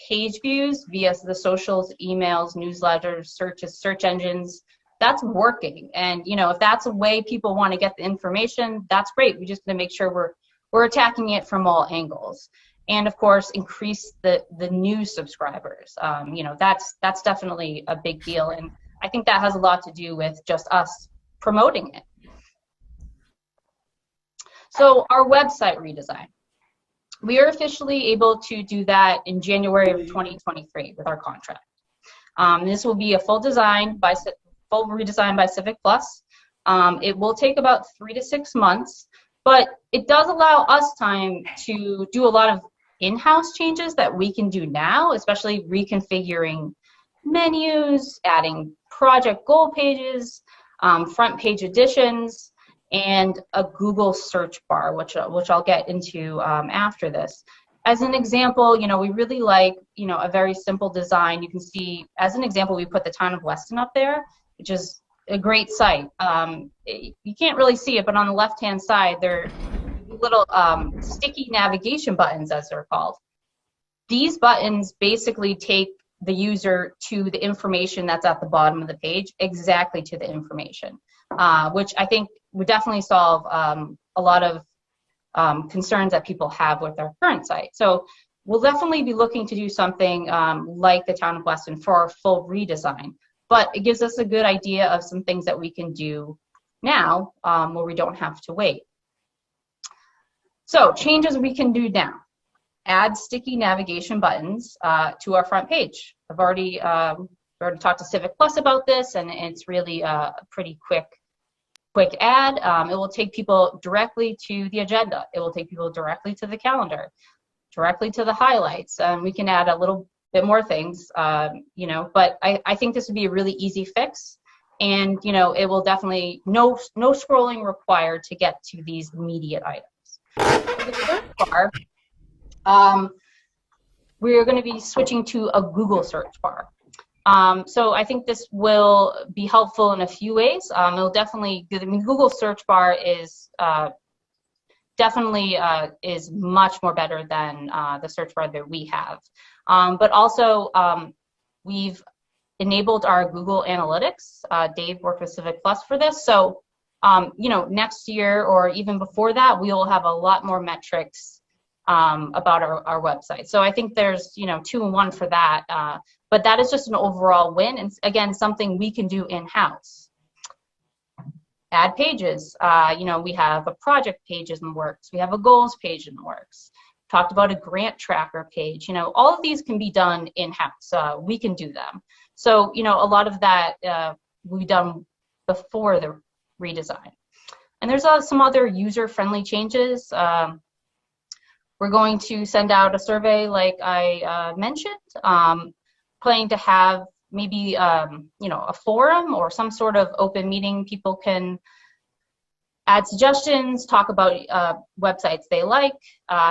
[SPEAKER 4] page views via the socials, emails, newsletters, search engines. That's working. And, if that's a way people want to get the information, that's great. We just going to make sure we're attacking it from all angles. And of course, increase the new subscribers. That's definitely a big deal. And I think that has a lot to do with just us promoting it. So our website redesign. We are officially able to do that in January of 2023 with our contract. This will be a full design by full redesign by Civic Plus. It will take about 3 to 6 months, but it does allow us time to do a lot of in-house changes that we can do now, especially reconfiguring menus, adding project goal pages, front page additions, and a Google search bar, which I'll get into after this. As an example, we really like, a very simple design. You can see, as an example, we put the town of Weston up there, which is a great site. You can't really see it, but on the left-hand side, there are little sticky navigation buttons, as they're called. These buttons basically take the user to the information that's at the bottom of the page, exactly to the information, which I think would definitely solve a lot of concerns that people have with their current site. So we'll definitely be looking to do something like the town of Weston for our full redesign, but it gives us a good idea of some things that we can do now where we don't have to wait. So changes we can do now. Add sticky navigation buttons to our front page. I've already talked to Civic Plus about this, and it's really a pretty quick add. It will take people directly to the agenda. It will take people directly to the calendar, directly to the highlights. We can add a little bit more things, but I think this would be a really easy fix. And, it will definitely, no scrolling required to get to these immediate items. For the search bar, we're going to be switching to a Google search bar. So I think this will be helpful in a few ways. It'll definitely, Google search bar is definitely is much more better than the search bar that we have. But also, we've enabled our Google Analytics. Dave worked with Civic Plus for this. So, next year or even before that, we will have a lot more metrics about our website. So I think there's, 2 in 1 for that. But that is just an overall win. And again, something we can do in-house. Add pages. We have a project page in the works. We have a goals page in the works. Talked about a grant tracker page. All of these can be done in-house. We can do them. So, a lot of that we've done before the redesign. And there's some other user-friendly changes. We're going to send out a survey like I mentioned, planning to have maybe, a forum or some sort of open meeting. People can add suggestions, talk about websites they like,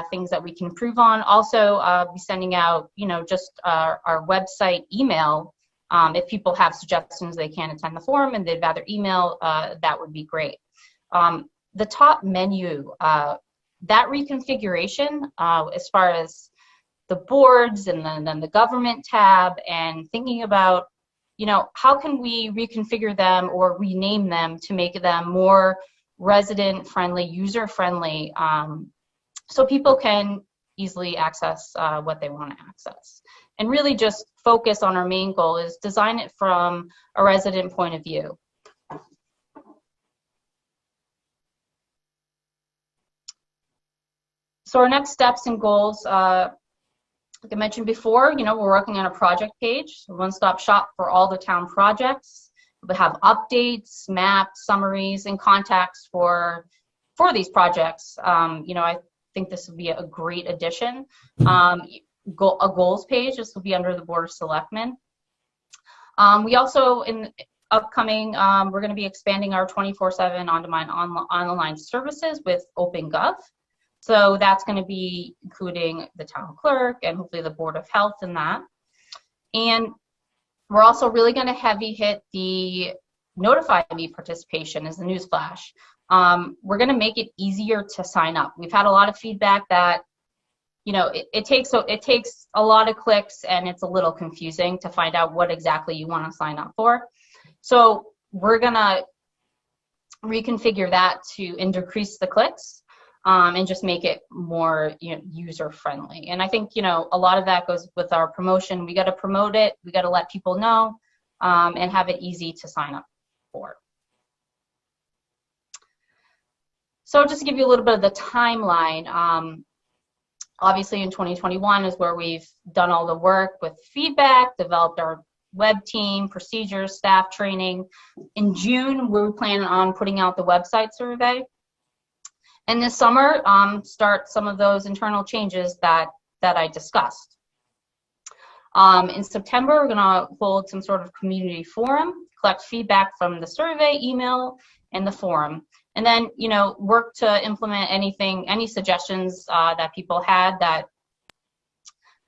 [SPEAKER 4] things that we can improve on. Also, be sending out, just our website email. If people have suggestions, they can't attend the forum and they'd rather email, that would be great. The top menu, that reconfiguration, as far as the boards and then the government tab, and thinking about, how can we reconfigure them or rename them to make them more resident-friendly, user-friendly, so people can easily access what they want to access. And really just focus on our main goal is design it from a resident point of view. So our next steps and goals, like I mentioned before, we're working on a project page, a one-stop shop for all the town projects. We have updates, maps, summaries, and contacts for these projects. I think this would be a great addition. A goals page, this will be under the Board of Selectmen. We also, in upcoming, we're going to be expanding our 24/7 on-demand online services with OpenGov. So that's going to be including the town clerk and hopefully the Board of Health in that. And we're also really going to heavy hit the notify me participation as the newsflash. We're going to make it easier to sign up. We've had a lot of feedback that, it takes a lot of clicks and it's a little confusing to find out what exactly you want to sign up for. So we're going to reconfigure that to decrease the clicks. And just make it more user friendly. And I think a lot of that goes with our promotion. We got to promote it. We got to let people know and have it easy to sign up for. So just to give you a little bit of the timeline, obviously in 2021 is where we've done all the work with feedback, developed our web team, procedures, staff training. In June, we're planning on putting out the website survey. And this summer, start some of those internal changes that I discussed. In September, we're going to hold some sort of community forum, collect feedback from the survey, email, and the forum. And then, work to implement any suggestions that people had that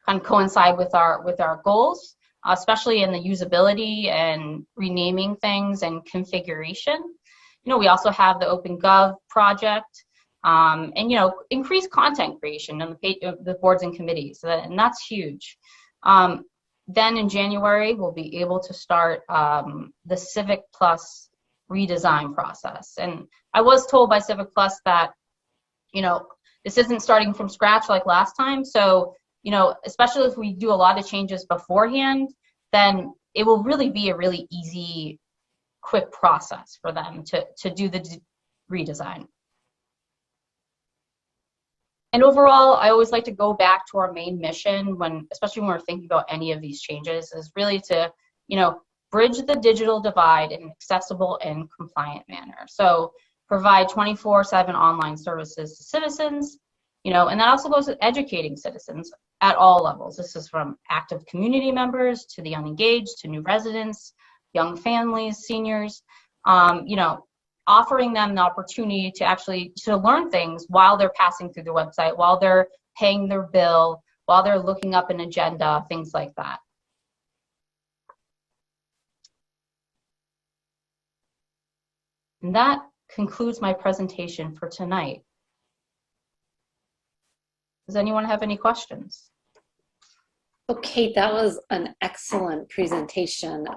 [SPEAKER 4] kind of coincide with our goals, especially in the usability and renaming things and configuration. We also have the OpenGov project, and increase content creation on the boards and committees, and that's huge. Then in January, we'll be able to start the Civic Plus redesign process. And I was told by Civic Plus that, this isn't starting from scratch like last time. So, especially if we do a lot of changes beforehand, then it will really be a really easy, quick process for them to do the redesign. And overall, I always like to go back to our main mission especially when we're thinking about any of these changes, is really to, bridge the digital divide in an accessible and compliant manner. So provide 24/7 online services to citizens, and that also goes with educating citizens at all levels. This is from active community members to the unengaged, to new residents, young families, seniors, offering them the opportunity to learn things while they're passing through the website, while they're paying their bill, while they're looking up an agenda, things like that. And that concludes my presentation for tonight. Does anyone have any questions?
[SPEAKER 2] Okay, that was an excellent presentation.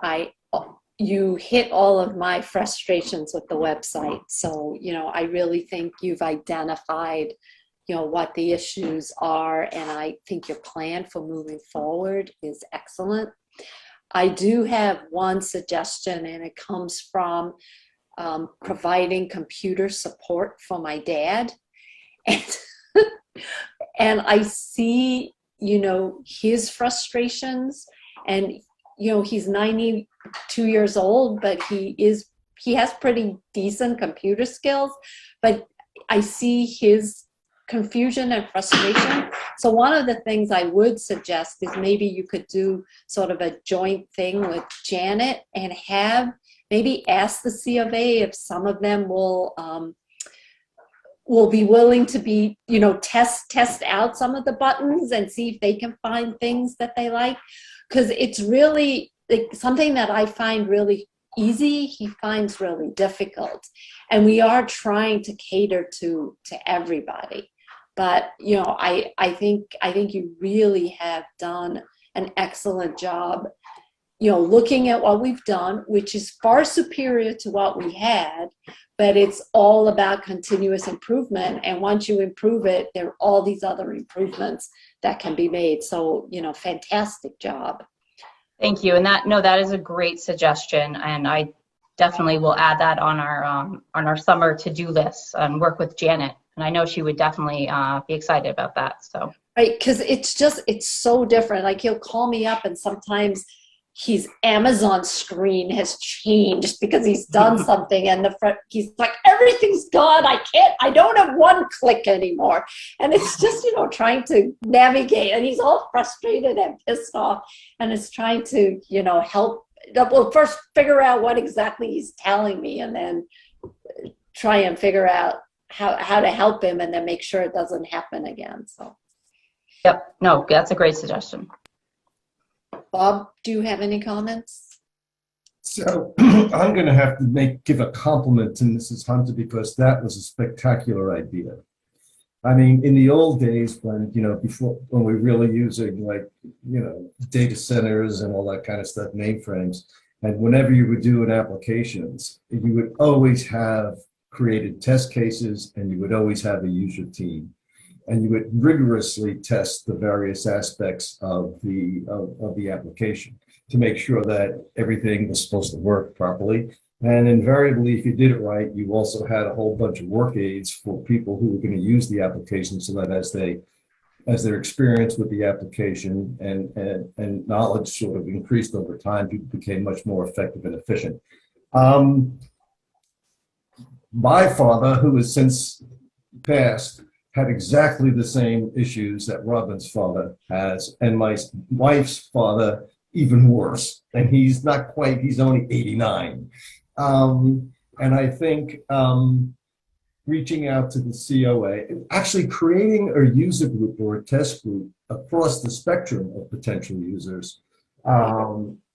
[SPEAKER 2] You hit all of my frustrations with the website. So, I really think you've identified, what the issues are, and I think your plan for moving forward is excellent. I do have one suggestion, and it comes from providing computer support for my dad. And I see, his frustrations, and, he's 92 years old, but he has pretty decent computer skills, but I see his confusion and frustration. So one of the things I would suggest is maybe you could do sort of a joint thing with Janet and maybe ask the C of A if some of them will be willing to be, test out some of the buttons and see if they can find things that they like. Because it's really something that I find really easy, he finds really difficult. And we are trying to cater to everybody. But, I think you really have done an excellent job, looking at what we've done, which is far superior to what we had, but it's all about continuous improvement. And once you improve it, there are all these other improvements that can be made. So, fantastic job.
[SPEAKER 4] Thank you. And that is a great suggestion. And I definitely will add that on our summer to-do list and work with Janet. And I know she would definitely be excited about that. So.
[SPEAKER 2] Right, because it's so different. Like he'll call me up and sometimes his Amazon screen has changed because he's done something and he's like, everything's gone. I don't have one click anymore. And it's just, trying to navigate, and he's all frustrated and pissed off, and it's trying to, help. Well, first figure out what exactly he's telling me, and then try and figure out how to help him, and then make sure it doesn't happen again. So.
[SPEAKER 4] Yep. No, that's a great suggestion.
[SPEAKER 2] Bob, do you have any comments?
[SPEAKER 3] So I'm going to have to give a compliment to Mrs. Hunter, because that was a spectacular idea. I mean, in the old days when, when we were really using data centers and all that kind of stuff, mainframes, and whenever you were doing applications, you would always have created test cases, and you would always have a user team. And you would rigorously test the various aspects of the application to make sure that everything was supposed to work properly. And invariably, if you did it right, you also had a whole bunch of work aids for people who were going to use the application, so that as they as their experience with the application and knowledge sort of increased over time, people became much more effective and efficient. My father, who has since passed, had exactly the same issues that Robin's father has, and my wife's father even worse. And he's not quite, he's only 89. And I think reaching out to the COA, actually creating a user group or a test group across the spectrum of potential users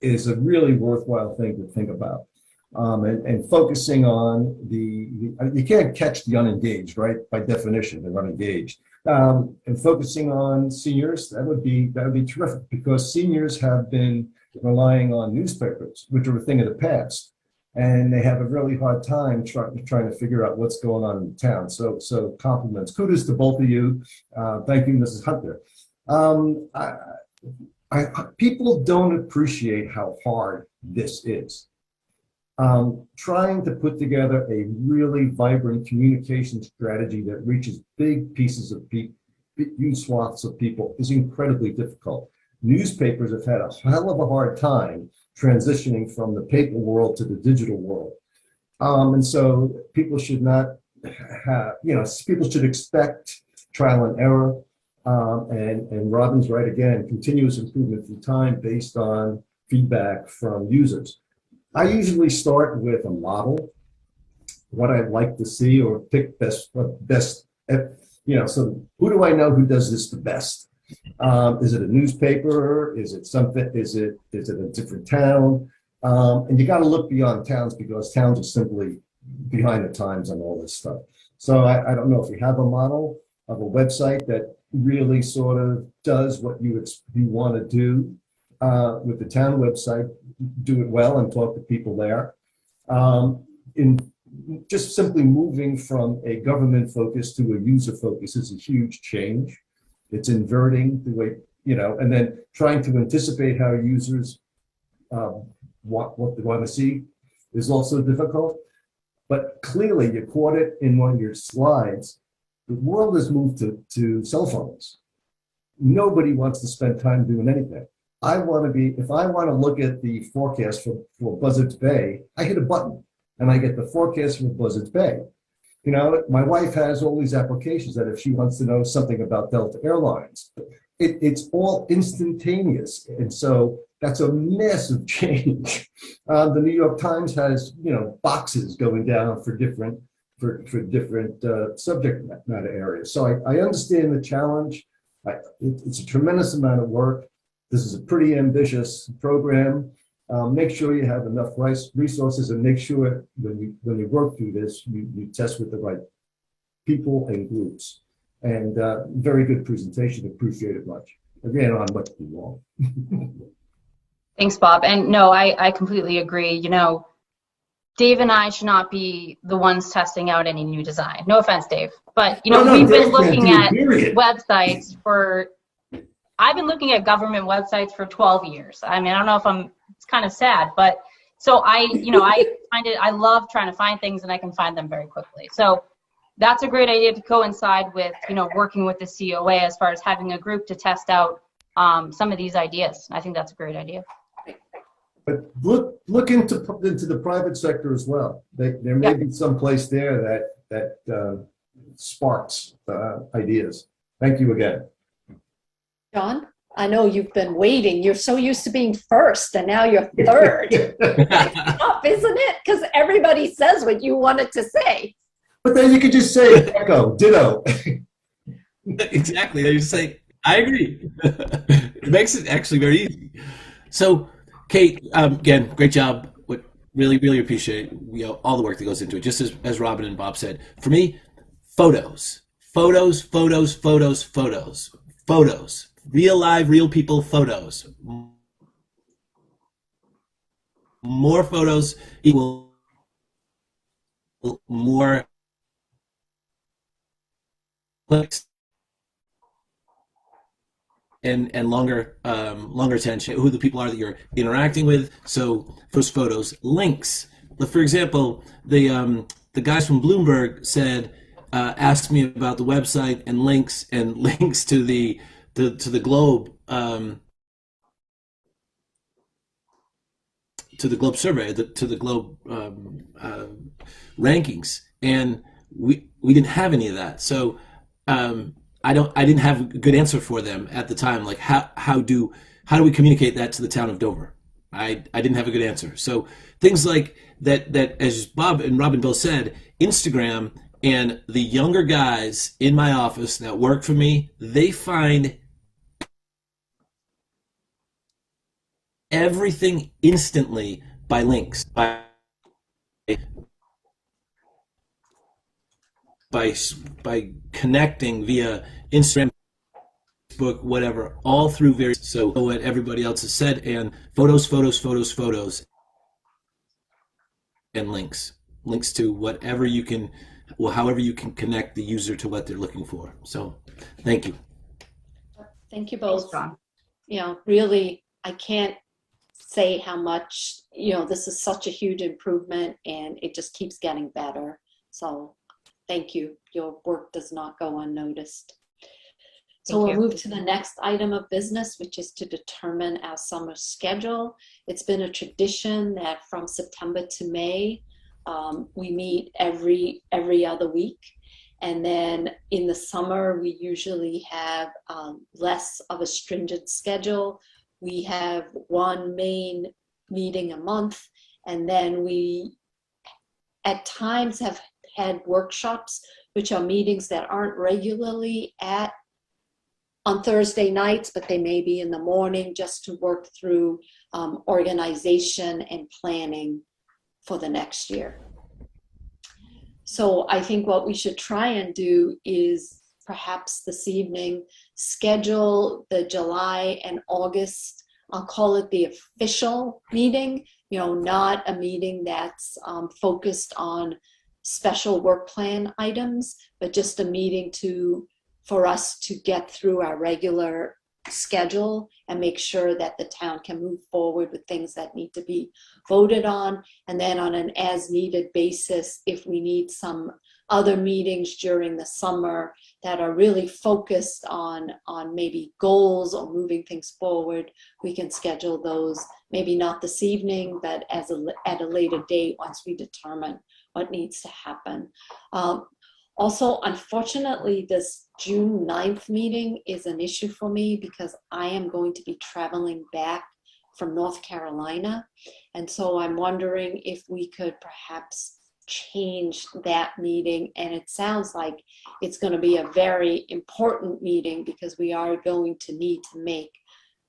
[SPEAKER 3] is a really worthwhile thing to think about. And focusing on you can't catch the unengaged, right? By definition, they're unengaged. And focusing on seniors, that would be terrific, because seniors have been relying on newspapers, which are a thing of the past, and they have a really hard time trying to figure out what's going on in the town. So compliments, kudos to both of you. Thank you, Mrs. Hunter. People don't appreciate how hard this is. Trying to put together a really vibrant communication strategy that reaches big pieces of people, huge swaths of people, is incredibly difficult. Newspapers have had a hell of a hard time transitioning from the paper world to the digital world. And so people should not have, people should expect trial and error. And Robin's right again, continuous improvement through time based on feedback from users. I usually start with a model, what I'd like to see, or pick best, so who do I know who does this the best? Is it a newspaper? Is it something? Is it a different town? And you got to look beyond towns, because towns are simply behind the times on all this stuff. So I don't know if you have a model of a website that really sort of does what you want to do with the town website. Do it well and talk to people there. In just simply moving from a government focus to a user focus is a huge change. It's inverting the way, and then trying to anticipate how users what they want to see is also difficult. But clearly, you caught it in one of your slides. The world has moved to cell phones. Nobody wants to spend time doing anything. if I want to look at the forecast for Buzzards Bay, I hit a button and I get the forecast for Buzzards Bay. You know, my wife has all these applications that if she wants to know something about Delta Airlines, it's all instantaneous. And so that's a massive change. The New York Times has, boxes going down for different subject matter areas. So I understand the challenge. It's a tremendous amount of work. This is a pretty ambitious program. Make sure you have enough resources, and make sure when you work through this, you test with the right people and groups. And very good presentation. Appreciate it much. Again, on much too long.
[SPEAKER 4] Thanks, Bob. And no, I completely agree. Dave and I should not be the ones testing out any new design. No offense, Dave. But, we've been looking at websites I've been looking at government websites for 12 years. I mean, I don't know if it's kind of sad, but so I love trying to find things, and I can find them very quickly. So that's a great idea to coincide with, working with the COA as far as having a group to test out some of these ideas. I think that's a great idea.
[SPEAKER 3] But look into the private sector as well. There may be some place there that sparks ideas. Thank you again.
[SPEAKER 2] John, I know you've been waiting. You're so used to being first, and now you're third. It's tough, isn't it? Because everybody says what you wanted to say.
[SPEAKER 3] But then you could just say, echo, ditto.
[SPEAKER 1] Exactly. You say, I agree. It makes it actually very easy. So, Kate, again, great job. Really, really appreciate all the work that goes into it. Just as Robin and Bob said, for me, photos. Real live, real people photos. More photos equal more clicks and longer attention, who the people are that you're interacting with. So those photos, links. For example, the guys from Bloomberg said asked me about the website and links to the Globe survey, to the Globe rankings, and we didn't have any of that. So I didn't have a good answer for them at the time. Like how do we communicate that to the town of Dover? I didn't have a good answer. So things like that, as Bob and Robin both said, Instagram and the younger guys in my office that work for me, they find everything instantly by links, by connecting via Instagram, Facebook, whatever, all through various, so what everybody else has said, and photos, and links to whatever you can, well, however you can connect the user to what they're looking for. So thank you.
[SPEAKER 2] Thank you both.
[SPEAKER 4] Thanks, John.
[SPEAKER 2] Really, I can't say how much, this is such a huge improvement, and it just keeps getting better. So thank you. Your work does not go unnoticed. So we'll move to the next item of business, which is to determine our summer schedule. It's been a tradition that from September to May, we meet every other week. And then in the summer, we usually have less of a stringent schedule. We have one main meeting a month, and then we at times have had workshops, which are meetings that aren't regularly on Thursday nights, but they may be in the morning, just to work through organization and planning for the next year. So I think what we should try and do is perhaps this evening schedule the July and August, I'll call it the official meeting, not a meeting that's focused on special work plan items, but just a meeting for us to get through our regular schedule and make sure that the town can move forward with things that need to be voted on. And then on an as needed basis, if we need some other meetings during the summer that are really focused on maybe goals or moving things forward, we can schedule those, maybe not this evening, but at a later date once we determine what needs to happen. Also, unfortunately, this June 9th meeting is an issue for me because I am going to be traveling back from North Carolina. And so I'm wondering if we could perhaps change that meeting. And it sounds like it's going to be a very important meeting because we are going to need to make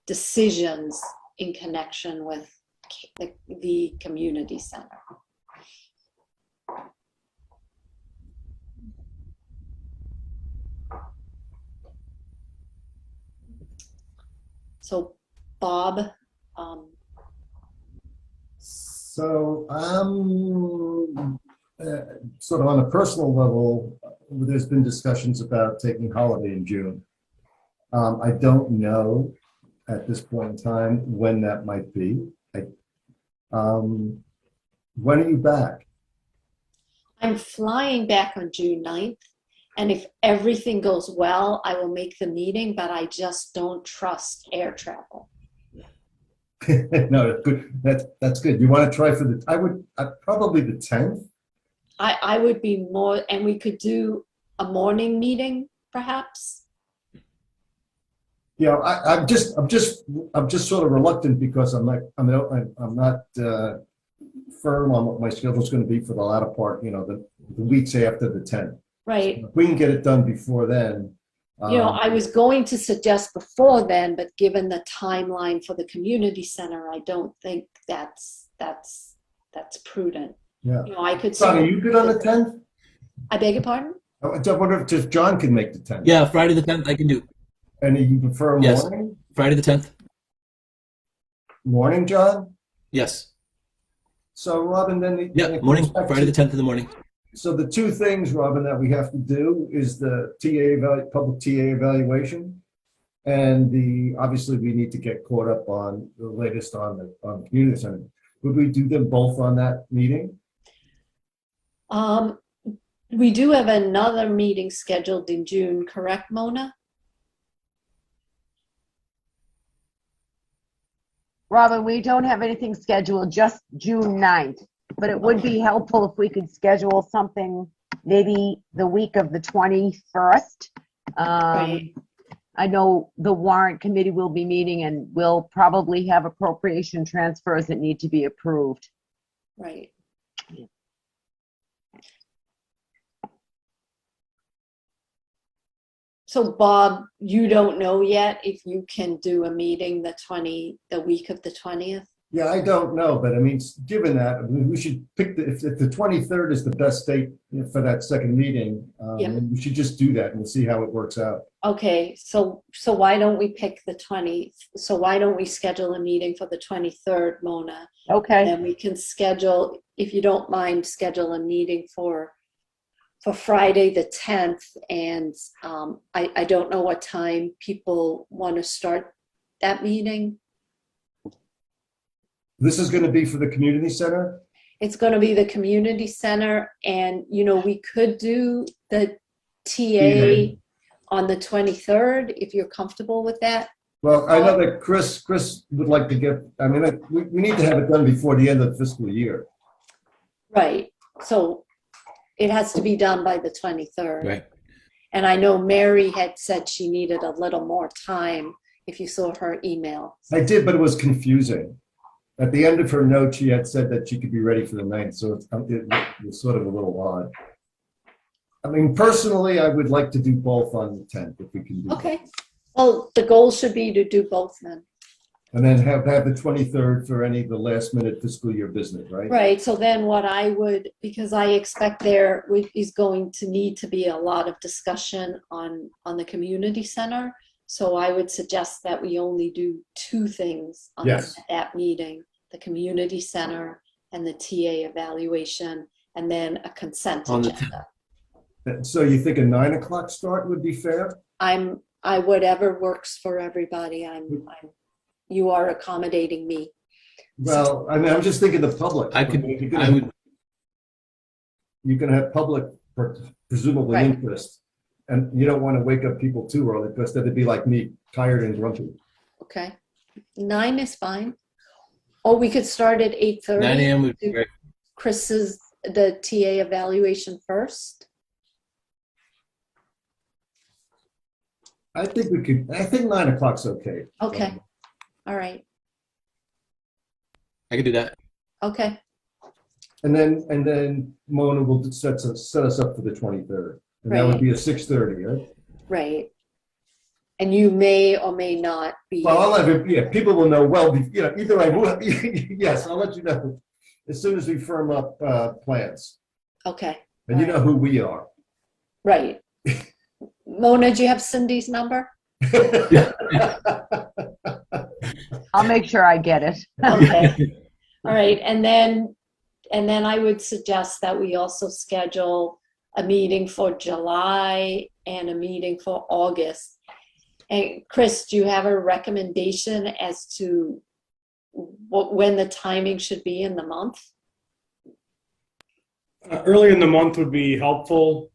[SPEAKER 2] decisions in connection with the community center. So, Bob.
[SPEAKER 3] So sort of on a personal level, there's been discussions about taking holiday in June. I don't know at this point in time when that might be. When are you back?
[SPEAKER 2] I'm flying back on June 9th. And if everything goes well, I will make the meeting, but I just don't trust air travel.
[SPEAKER 3] No, good. That's good. You want to try for probably the 10th?
[SPEAKER 2] I would be more, and we could do a morning meeting, perhaps.
[SPEAKER 3] Yeah, I'm just sort of reluctant because I'm not firm on what my schedule is going to be for the latter part. The weeks after the 10th.
[SPEAKER 2] Right.
[SPEAKER 3] So if we can get it done before then.
[SPEAKER 2] I was going to suggest before then, but given the timeline for the community center, I don't think that's prudent.
[SPEAKER 3] Yeah.
[SPEAKER 2] I could.
[SPEAKER 3] John, are you good on the 10th?
[SPEAKER 2] I beg your pardon?
[SPEAKER 3] I wonder if John can make the 10th.
[SPEAKER 1] Yeah, Friday the 10th I can do.
[SPEAKER 3] And you prefer morning?
[SPEAKER 1] Yes, Friday the 10th.
[SPEAKER 3] Morning, John?
[SPEAKER 1] Yes.
[SPEAKER 3] So, Robin, then...
[SPEAKER 1] morning, Friday the 10th in the morning.
[SPEAKER 3] So the two things, Robin, that we have to do is the public TA evaluation, and obviously we need to get caught up on the latest on the community center. Would we do them both on that meeting?
[SPEAKER 2] We do have another meeting scheduled in June, correct, Mona?
[SPEAKER 9] Robin, we don't have anything scheduled, just June 9th, but it would be helpful if we could schedule something maybe the week of the 21st.
[SPEAKER 2] Right.
[SPEAKER 9] I know the warrant committee will be meeting and we'll probably have appropriation transfers that need to be approved.
[SPEAKER 2] Right. So Bob, you don't know yet if you can do a meeting the week of the 20th?
[SPEAKER 3] Yeah, I don't know, but I mean, given that, I mean, we should pick if the 23rd is the best date for that second meeting,
[SPEAKER 2] Yeah.
[SPEAKER 3] we should just do that and we'll see how it works out.
[SPEAKER 2] Okay, so why don't we pick the 20th? So why don't we schedule a meeting for the 23rd, Mona?
[SPEAKER 9] Okay.
[SPEAKER 2] And we can schedule, if you don't mind, schedule a meeting for Friday the 10th. And I don't know what time people want to start that meeting.
[SPEAKER 3] This is going to be for the community center?
[SPEAKER 2] It's going to be the community center, and we could do the TA on the 23rd if you're comfortable with that.
[SPEAKER 3] Well, I know that Chris would like to get, I mean, we need to have it done before the end of the fiscal year.
[SPEAKER 2] Right. So it has to be done by the 23rd.
[SPEAKER 1] Right.
[SPEAKER 2] And I know Mary had said she needed a little more time if you saw her email.
[SPEAKER 3] I did, but it was confusing. At the end of her note, she had said that she could be ready for the 9th, so it was sort of a little odd. I mean, personally, I would like to do both on the 10th if we can do
[SPEAKER 2] Okay. Well, the goal should be to do both then.
[SPEAKER 3] And then have the 23rd for any of the last minute fiscal year business, right?
[SPEAKER 2] Right. So then what I would, because I expect there is going to need to be a lot of discussion on the community center. So I would suggest that we only do two things on that meeting, the community center and the TA evaluation, and then a consent agenda.
[SPEAKER 3] So you think a 9 o'clock start would be fair?
[SPEAKER 2] Whatever works for everybody. You are accommodating me.
[SPEAKER 3] Well, I mean, I'm just thinking the public. You can have public presumably
[SPEAKER 2] Right.
[SPEAKER 3] interest, and you don't want to wake up people too early because then they'd be like me, tired and grumpy.
[SPEAKER 2] Okay. 9 is fine. Or we could start at 8:30.
[SPEAKER 1] 9 a.m. would be
[SPEAKER 2] do
[SPEAKER 1] great.
[SPEAKER 2] Chris's, the TA evaluation first.
[SPEAKER 3] I think 9 o'clock's okay.
[SPEAKER 2] Okay. All right.
[SPEAKER 1] I could do that.
[SPEAKER 2] Okay.
[SPEAKER 3] And then Mona will set us up for the 23rd. And that would
[SPEAKER 2] Right.
[SPEAKER 3] be a 6:30, right?
[SPEAKER 2] Right. And you may or may not be.
[SPEAKER 3] Well, I'll have it, yeah, people will know, well, either I will, yes, I'll let you know as soon as we firm up plans.
[SPEAKER 2] Okay.
[SPEAKER 3] And you know who we are.
[SPEAKER 2] Right. Mona, do you have Cindy's number?
[SPEAKER 9] I'll make sure I get it.
[SPEAKER 2] Okay. All right. And then I would suggest that we also schedule a meeting for July and a meeting for August. And Chris, do you have a recommendation as to when the timing should be in the month?
[SPEAKER 8] Earlier in the month would be helpful.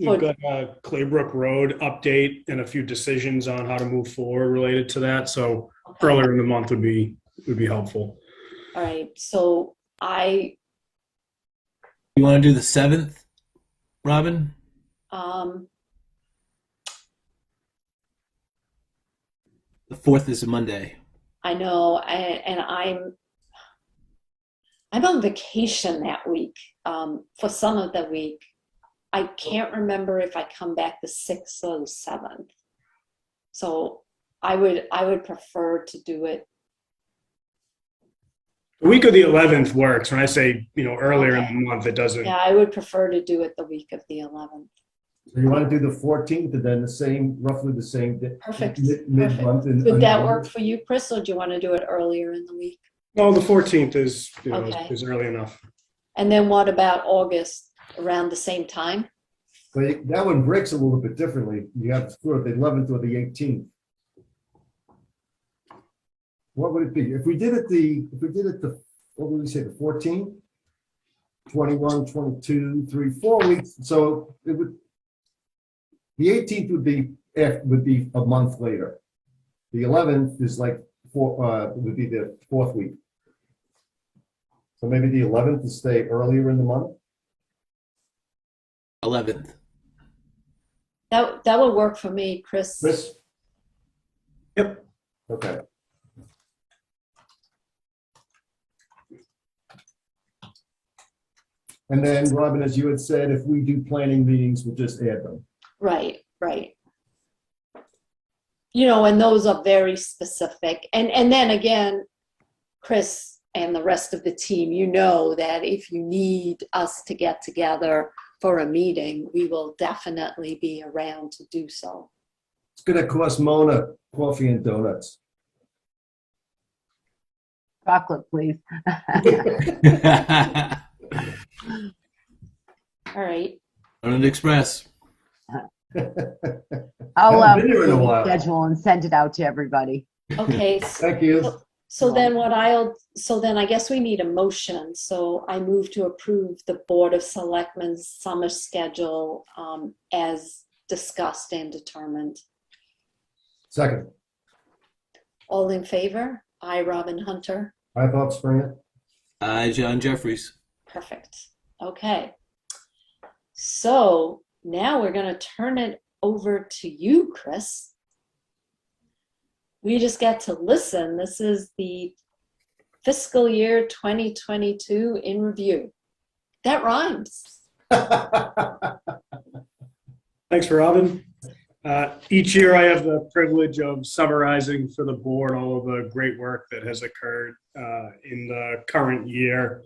[SPEAKER 2] For-
[SPEAKER 8] We've got a Claybrook Road update and a few decisions on how to move forward related to that. So earlier in the month would be helpful.
[SPEAKER 2] All right. So
[SPEAKER 1] You want to do the 7th, Robin? The 4th is a Monday.
[SPEAKER 2] I know, and I'm on vacation that week for some of the week. I can't remember if I come back the 6th or the 7th. So I would prefer to do it.
[SPEAKER 8] The week of the 11th works. When I say, earlier
[SPEAKER 2] Okay.
[SPEAKER 8] in the month, it doesn't.
[SPEAKER 2] Yeah, I would prefer to do it the week of the 11th.
[SPEAKER 3] So you want to do the 14th and then roughly the same day?
[SPEAKER 2] Perfect.
[SPEAKER 3] Mid-month.
[SPEAKER 2] Would that work for you, Chris, or do you want to do it earlier in the week?
[SPEAKER 8] No, the 14th is,
[SPEAKER 2] Okay.
[SPEAKER 8] is early enough.
[SPEAKER 2] And then what about August, around the same time?
[SPEAKER 3] But that one breaks a little bit differently. You have the 11th or the 18th. What would it be? If we did it what would we say, the 14th? 21, 22, 3, 4 weeks. So it would, the 18th would be a month later. The 11th is like would be the 4th week. So maybe the 11th to stay earlier in the month.
[SPEAKER 1] 11th.
[SPEAKER 2] That would work for me, Chris.
[SPEAKER 3] Chris?
[SPEAKER 8] Yep.
[SPEAKER 3] Okay. And then, Robin, as you had said, if we do planning meetings, we'll just add them.
[SPEAKER 2] Right. You know, and those are very specific. And then again, Chris and the rest of the team, you know that if you need us to get together for a meeting, we will definitely be around to do so.
[SPEAKER 3] It's going to cost Mona coffee and donuts.
[SPEAKER 9] Chocolate, please.
[SPEAKER 2] All right.
[SPEAKER 1] Donut Express.
[SPEAKER 9] I'll
[SPEAKER 3] Been here in a while.
[SPEAKER 9] schedule and send it out to everybody.
[SPEAKER 2] Okay.
[SPEAKER 3] Thank you.
[SPEAKER 2] So then I guess we need a motion. So I move to approve the Board of Selectmen's summer schedule as discussed and determined.
[SPEAKER 3] Second.
[SPEAKER 2] All in favor? I, Robin Hunter.
[SPEAKER 3] Hi, Bob Springer.
[SPEAKER 1] Hi, John Jeffries.
[SPEAKER 2] Perfect. Okay. So now we're going to turn it over to you, Chris. We just get to listen. This is the fiscal year 2022 in review. That rhymes.
[SPEAKER 8] Thanks, Robin. Each year I have the privilege of summarizing for the board all of the great work that has occurred in the current year.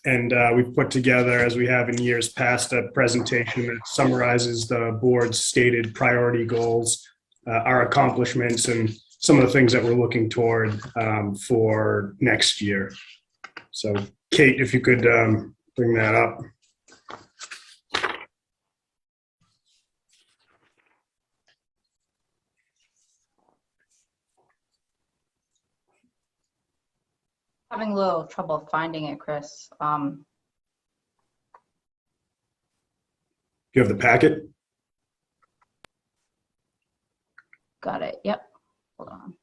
[SPEAKER 8] And we've put together, as we have in years past, a presentation that summarizes the board's stated priority goals, our accomplishments, and some of the things that we're looking toward for next year. So, Kate, if you could bring that up.
[SPEAKER 4] Having a little trouble finding it, Chris.
[SPEAKER 8] Do you have the packet?
[SPEAKER 4] Got it. Yep. Hold on.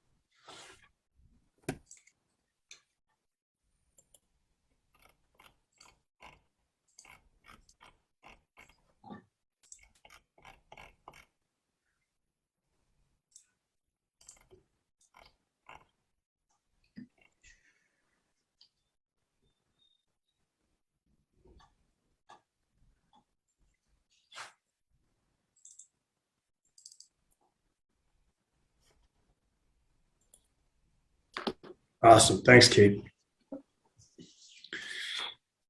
[SPEAKER 8] Awesome. Thanks, Kate.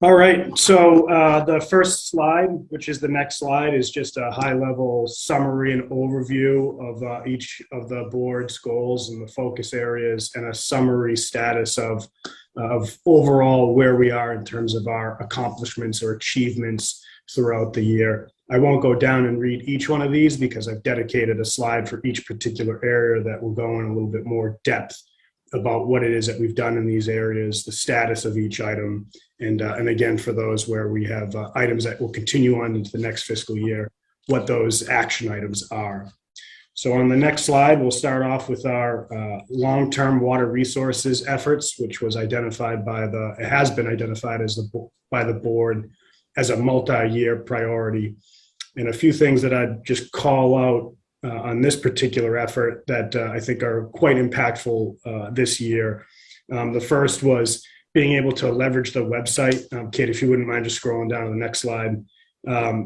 [SPEAKER 8] All right. So the first slide, which is the next slide, is just a high-level summary and overview of each of the board's goals and the focus areas, and a summary status of overall where we are in terms of our accomplishments or achievements throughout the year. I won't go down and read each one of these because I've dedicated a slide for each particular area that will go in a little bit more depth about what it is that we've done in these areas, the status of each item, and again, for those where we have items that will continue on into the next fiscal year, what those action items are. So on the next slide, we'll start off with our long-term water resources efforts, which was identified it has been identified by the board as a multi-year priority. And a few things that I'd just call out on this particular effort that I think are quite impactful this year. The first was being able to leverage the website. Kate, if you wouldn't mind just scrolling down to the next slide.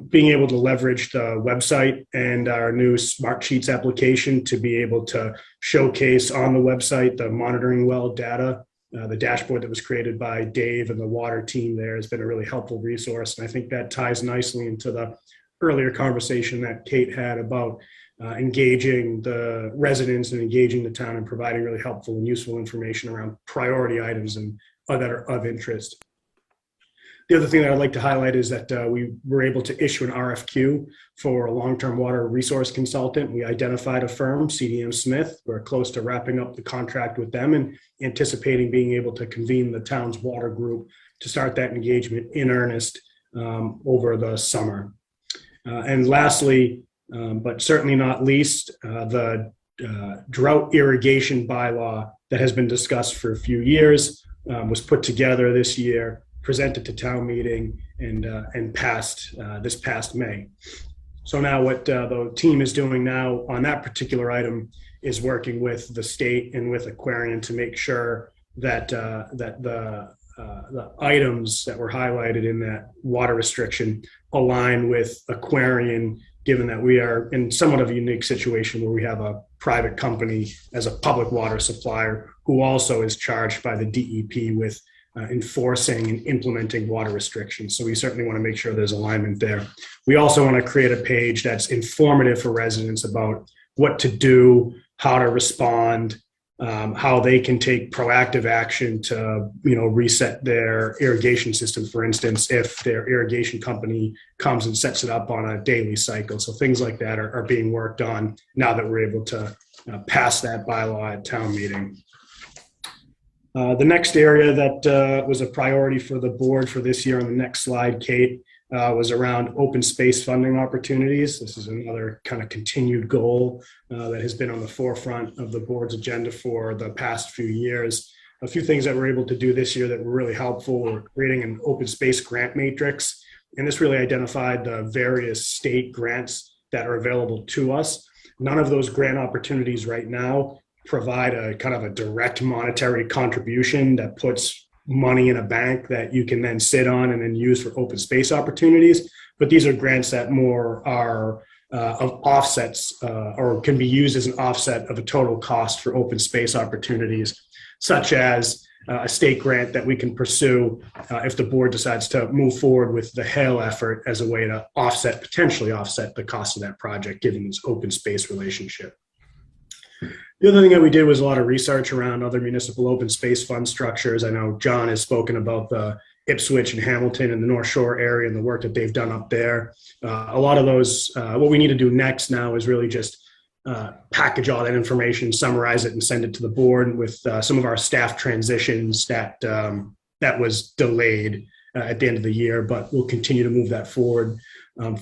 [SPEAKER 8] Being able to leverage the website and our new Smart Sheets application to be able to showcase on the website the monitoring well data. The dashboard that was created by Dave and the water team there has been a really helpful resource. And I think that ties nicely into the earlier conversation that Kate had about engaging the residents and engaging the town and providing really helpful and useful information around priority items and that are of interest. The other thing that I'd like to highlight is that we were able to issue an RFQ for a long-term water resource consultant. We identified a firm, CDM Smith. We're close to wrapping up the contract with them and anticipating being able to convene the town's water group to start that engagement in earnest over the summer. And lastly, but certainly not least, the Drought Irrigation Bylaw that has been discussed for a few years was put together this year, presented to town meeting, and passed this past May. So now what the team is doing now on that particular item is working with the state and with Aquarian to make sure that the items that were highlighted in that water restriction align with Aquarian, given that we are in somewhat of a unique situation where we have a private company as a public water supplier who also is charged by the DEP with enforcing and implementing water restrictions. So we certainly want to make sure there's alignment there. We also want to create a page that's informative for residents about what to do, how to respond, how they can take proactive action to, reset their irrigation system, for instance, if their irrigation company comes and sets it up on a daily cycle. So things like that are being worked on now that we're able to pass that bylaw at town meeting. The next area that was a priority for the board for this year on the next slide, Kate, was around open space funding opportunities. This is another kind of continued goal that has been on the forefront of the board's agenda for the past few years. A few things that we're able to do this year that were really helpful were creating an open space grant matrix. And this really identified the various state grants that are available to us. None of those grant opportunities right now provide a kind of a direct monetary contribution that puts money in a bank that you can then sit on and then use for open space opportunities. But these are grants that more are of offsets or can be used as an offset of a total cost for open space opportunities, such as a state grant that we can pursue if the board decides to move forward with the HAIL effort as a way to potentially offset the cost of that project, given this open space relationship. The other thing that we did was a lot of research around other municipal open space fund structures. I know John has spoken about the Ipswich and Hamilton and the North Shore area and the work that they've done up there. A lot of those, what we need to do next now is really just package all that information, summarize it, and send it to the board with some of our staff transitions that was delayed at the end of the year, but we'll continue to move that forward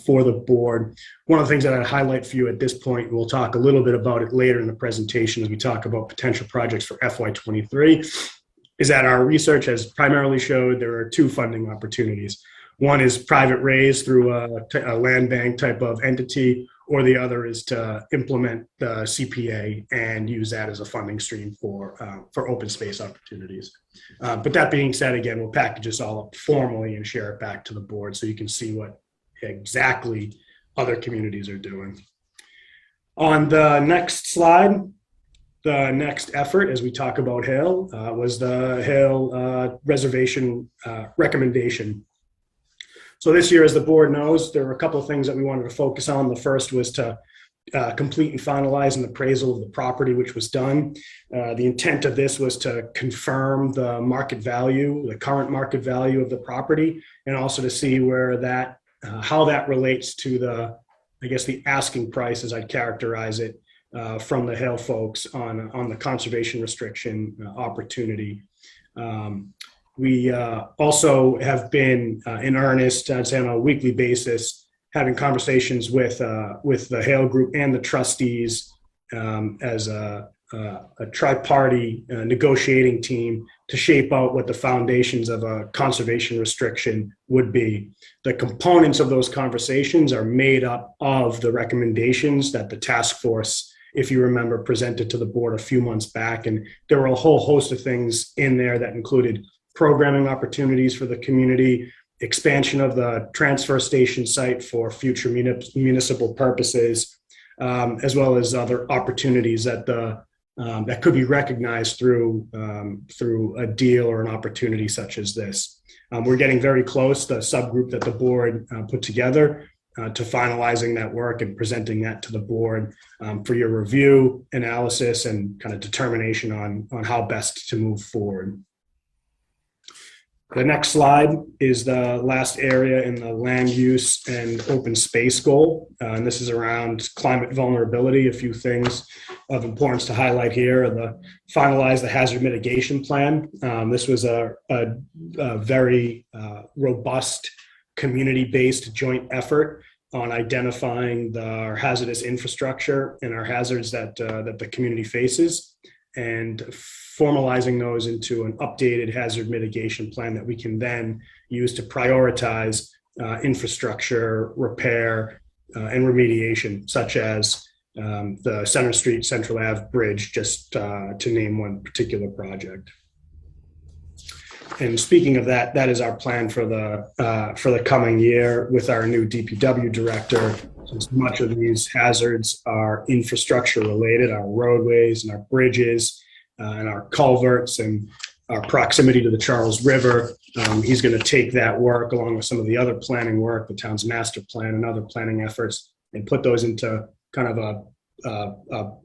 [SPEAKER 8] for the board. One of the things that I'd highlight for you at this point, and we'll talk a little bit about it later in the presentation as we talk about potential projects for FY23, is that our research has primarily showed there are two funding opportunities. One is private raise through a land bank type of entity, or the other is to implement the CPA and use that as a funding stream for open space opportunities. But that being said, again, we'll package this all up formally and share it back to the board so you can see what exactly other communities are doing. On the next slide, the next effort as we talk about HAIL was the HAIL reservation recommendation. So this year, as the board knows, there were a couple of things that we wanted to focus on. The first was to complete and finalize an appraisal of the property, which was done. The intent of this was to confirm the market value, the current market value of the property, and also to see where that how that relates to the asking price, as I'd characterize it, from the HAIL folks on the conservation restriction opportunity. We also have been in earnest, I'd say on a weekly basis, having conversations with the HAIL group and the trustees as a tri-party negotiating team to shape out what the foundations of a conservation restriction would be. The components of those conversations are made up of the recommendations that the task force, if you remember, presented to the board a few months back. And there were a whole host of things in there that included programming opportunities for the community, expansion of the transfer station site for future municipal purposes, as well as other opportunities that that could be recognized through a deal or an opportunity such as this. We're getting very close, the subgroup that the board put together, to finalizing that work and presenting that to the board for your review, analysis, and kind of determination on how best to move forward. The next slide is the last area in the land use and open space goal. And this is around climate vulnerability. A few things of importance to highlight here are the finalize the hazard mitigation plan. This was a very robust community-based joint effort on identifying our hazardous infrastructure and our hazards that the community faces, and formalizing those into an updated hazard mitigation plan that we can then use to prioritize infrastructure repair and remediation, such as the Center Street Central Ave Bridge, just to name one particular project. And speaking of that, that is our plan for the coming year with our new DPW director. Since much of these hazards are infrastructure related, our roadways and our bridges and our culverts and our proximity to the Charles River, he's going to take that work along with some of the other planning work, the town's master plan and other planning efforts, and put those into kind of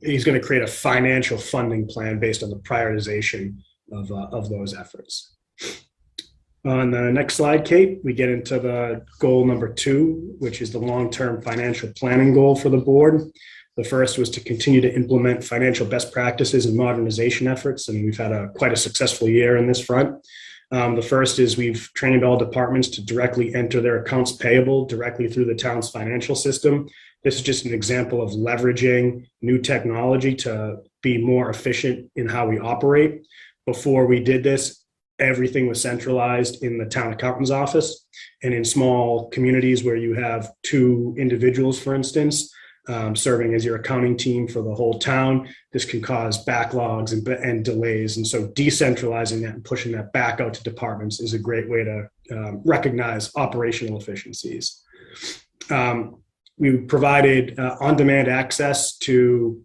[SPEAKER 8] he's going to create a financial funding plan based on the prioritization of those efforts. On the next slide, Kate, we get into the goal number 2, which is the long-term financial planning goal for the board. The first was to continue to implement financial best practices and modernization efforts, and we've had quite a successful year in this front. The first is we've trained all departments to directly enter their accounts payable directly through the town's financial system. This is just an example of leveraging new technology to be more efficient in how we operate. Before we did this, everything was centralized in the town accountant's office, and in small communities where you have 2 individuals, for instance, serving as your accounting team for the whole town, this can cause backlogs and delays. And so decentralizing that and pushing that back out to departments is a great way to recognize operational efficiencies. We provided on-demand access to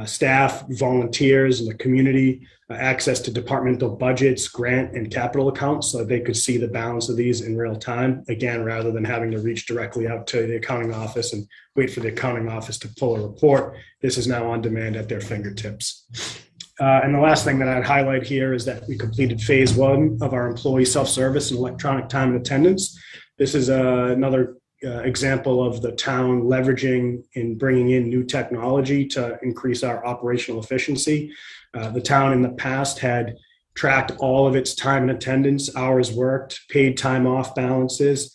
[SPEAKER 8] staff, volunteers, and the community, access to departmental budgets, grant, and capital accounts so that they could see the balance of these in real time, again, rather than having to reach directly out to the accounting office and wait for the accounting office to pull a report. This is now on demand at their fingertips. And the last thing that I'd highlight here is that we completed phase 1 of our employee self-service and electronic time and attendance. This is another example of the town leveraging and bringing in new technology to increase our operational efficiency. The town in the past had tracked all of its time and attendance, hours worked, paid time off balances,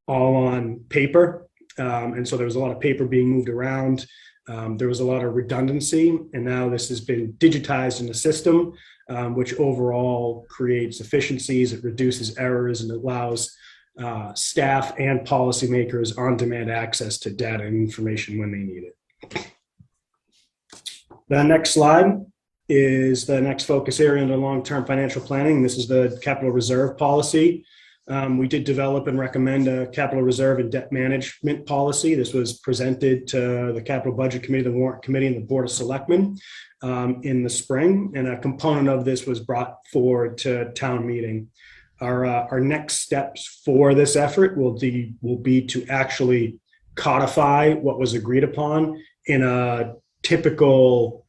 [SPEAKER 8] all on paper. And so there was a lot of paper being moved around. There was a lot of redundancy, and now this has been digitized in the system, which overall creates efficiencies. It reduces errors and allows staff and policymakers on-demand access to data and information when they need it. The next slide is the next focus area under long-term financial planning. This is the capital reserve policy. We did develop and recommend a capital reserve and debt management policy. This was presented to the Capital Budget Committee, the Warrant Committee, and the Board of Selectmen in the spring, and a component of this was brought forward to town meeting. Our next steps for this effort will be to actually codify what was agreed upon in a typical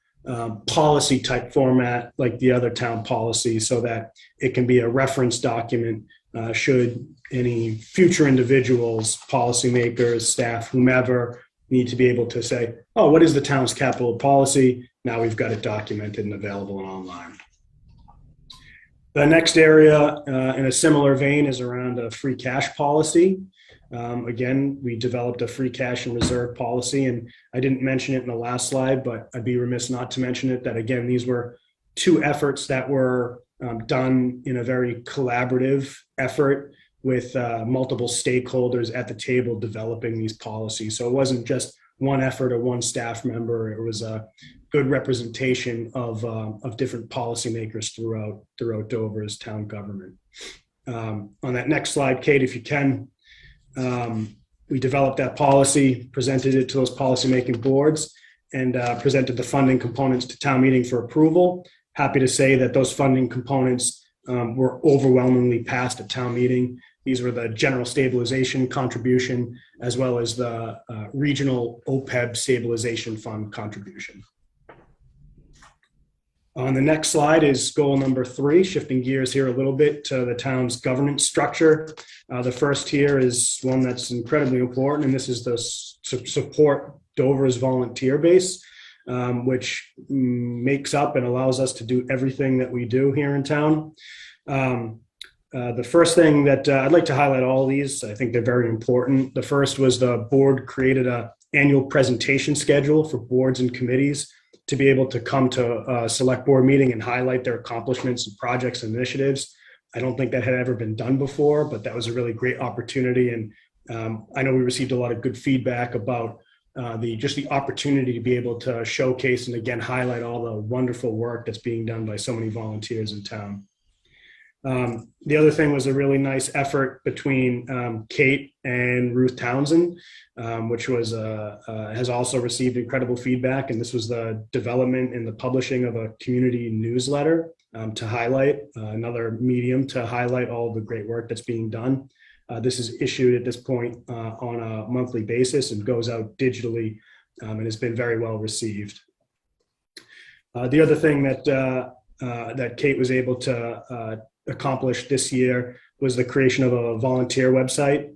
[SPEAKER 8] policy type format like the other town policies, so that it can be a reference document should any future individuals, policymakers, staff, whomever need to be able to say, oh, what is the town's capital policy? Now we've got it documented and available and online. The next area in a similar vein is around a free cash policy. Again, we developed a free cash and reserve policy, and I didn't mention it in the last slide, but I'd be remiss not to mention it, that again, these were 2 efforts that were done in a very collaborative effort with multiple stakeholders at the table developing these policies. So it wasn't just one effort or one staff member. It was a good representation of different policymakers throughout Dover's town government. On that next slide, Kate, if you can, we developed that policy, presented it to those policymaking boards, and presented the funding components to town meeting for approval. Happy to say that those funding components were overwhelmingly passed at town meeting. These were the general stabilization contribution, as well as the regional OPEB stabilization fund contribution. On the next slide is goal number 3, shifting gears here a little bit to the town's governance structure. The first here is one that's incredibly important, and this is the support Dover's volunteer base, which makes up and allows us to do everything that we do here in town. The first thing that I'd like to highlight all these, I think they're very important. The first was the board created an annual presentation schedule for boards and committees to be able to come to a select board meeting and highlight their accomplishments and projects and initiatives. I don't think that had ever been done before, but that was a really great opportunity. And I know we received a lot of good feedback about the opportunity to be able to showcase and again highlight all the wonderful work that's being done by so many volunteers in town. The other thing was a really nice effort between Kate and Ruth Townsend, which was has also received incredible feedback. And this was the development and the publishing of a community newsletter to highlight another medium to highlight all the great work that's being done. This is issued at this point on a monthly basis and goes out digitally and has been very well received. The other thing that Kate was able to accomplish this year was the creation of a volunteer website.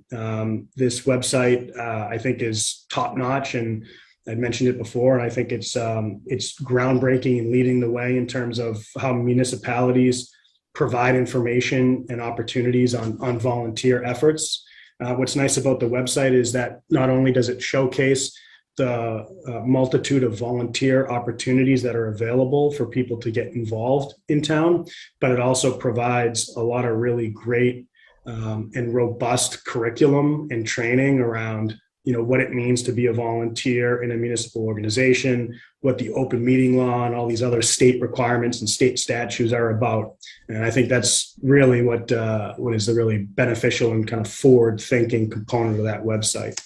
[SPEAKER 8] This website I think is top notch, and I'd mentioned it before, and I think it's groundbreaking and leading the way in terms of how municipalities provide information and opportunities on volunteer efforts. What's nice about the website is that not only does it showcase the multitude of volunteer opportunities that are available for people to get involved in town, but it also provides a lot of really great and robust curriculum and training around what it means to be a volunteer in a municipal organization, what the open meeting law and all these other state requirements and state statutes are about. And I think that's really what is the really beneficial and kind of forward-thinking component of that website.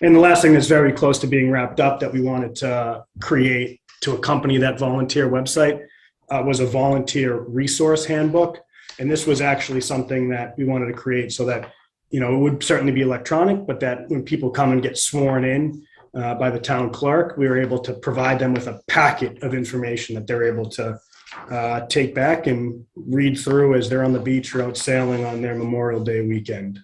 [SPEAKER 8] And the last thing that's very close to being wrapped up that we wanted to create to accompany that volunteer website was a volunteer resource handbook. And this was actually something that we wanted to create so that it would certainly be electronic, but that when people come and get sworn in by the town clerk, we were able to provide them with a packet of information that they're able to take back and read through as they're on the beach or out sailing on their Memorial Day weekend.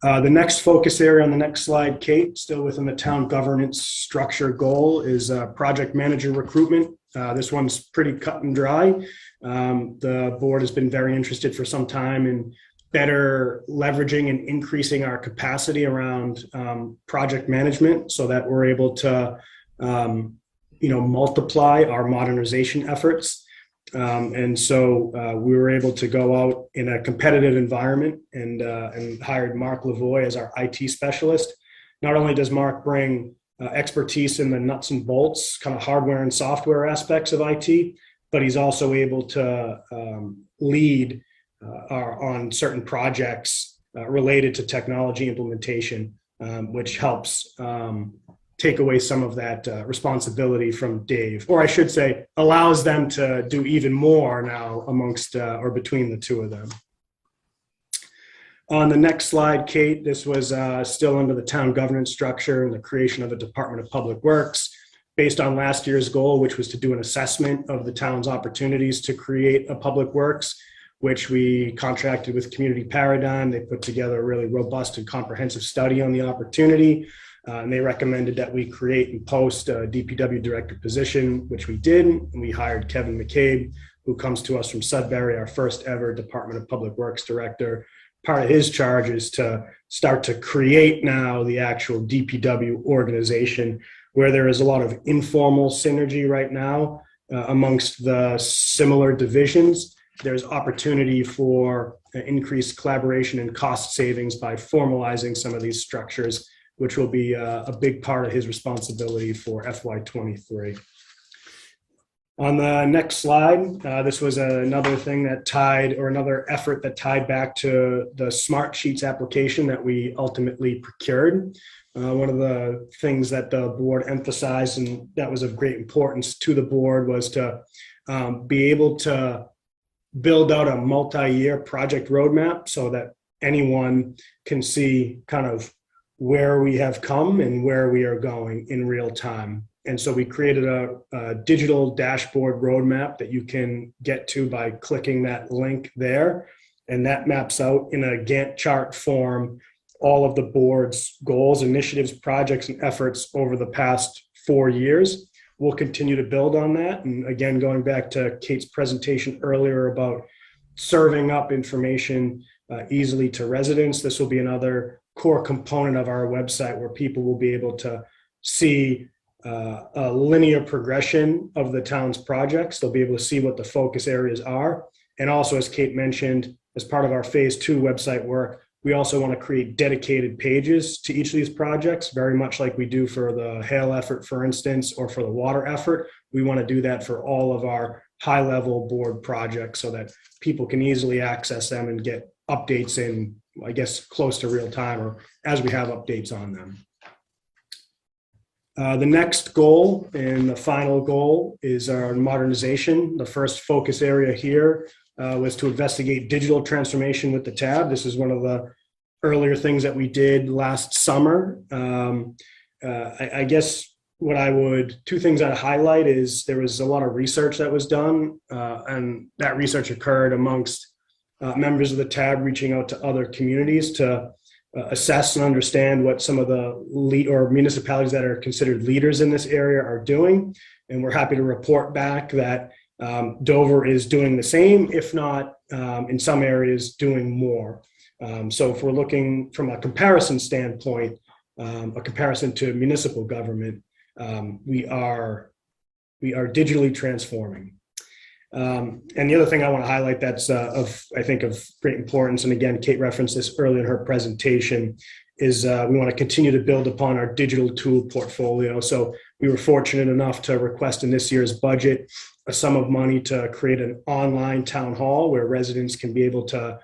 [SPEAKER 8] The next focus area on the next slide, Kate, still within the town governance structure goal, is project manager recruitment. This one's pretty cut and dry. The board has been very interested for some time in better leveraging and increasing our capacity around project management so that we're able to multiply our modernization efforts. And so we were able to go out in a competitive environment and hired Mark Lavoie as our IT specialist. Not only does Mark bring expertise in the nuts and bolts, kind of hardware and software aspects of IT, but he's also able to lead on certain projects related to technology implementation, which helps take away some of that responsibility from Dave, or I should say, allows them to do even more now amongst or between the two of them. On the next slide, Kate, this was still under the town governance structure and the creation of a Department of Public Works based on last year's goal, which was to do an assessment of the town's opportunities to create a public works, which we contracted with Community Paradigm. They put together a really robust and comprehensive study on the opportunity. And they recommended that we create and post a DPW director position, which we did. And we hired Kevin McCabe, who comes to us from Sudbury, our first ever Department of Public Works director. Part of his charge is to start to create now the actual DPW organization, where there is a lot of informal synergy right now amongst the similar divisions. There's opportunity for increased collaboration and cost savings by formalizing some of these structures, which will be a big part of his responsibility for FY23. On the next slide, this was another thing that another effort that tied back to the Smart Sheets application that we ultimately procured. One of the things that the board emphasized, and that was of great importance to the board, was to be able to build out a multi-year project roadmap so that anyone can see kind of where we have come and where we are going in real time. And so we created a digital dashboard roadmap that you can get to by clicking that link there. And that maps out in a Gantt chart form all of the board's goals, initiatives, projects, and efforts over the past 4 years. We'll continue to build on that. And again, going back to Kate's presentation earlier about serving up information easily to residents, this will be another core component of our website where people will be able to see a linear progression of the town's projects. They'll be able to see what the focus areas are. And also, as Kate mentioned, as part of our phase 2 website work, we also want to create dedicated pages to each of these projects, very much like we do for the hail effort, for instance, or for the water effort. We want to do that for all of our high-level board projects so that people can easily access them and get updates in, I guess, close to real time or as we have updates on them. The next goal and the final goal is our modernization. The first focus area here was to investigate digital transformation with the tab. This is one of the earlier things that we did last summer. I guess two things I'd highlight is there was a lot of research that was done, and that research occurred amongst members of the tab reaching out to other communities to assess and understand what some of the municipalities that are considered leaders in this area are doing. And we're happy to report back that Dover is doing the same, if not in some areas doing more. So if we're looking from a comparison standpoint, a comparison to municipal government, we are digitally transforming. And the other thing I want to highlight that's of great importance, and again, Kate referenced this earlier in her presentation, is we want to continue to build upon our digital tool portfolio. So we were fortunate enough to request in this year's budget a sum of money to create an online town hall where residents can be able to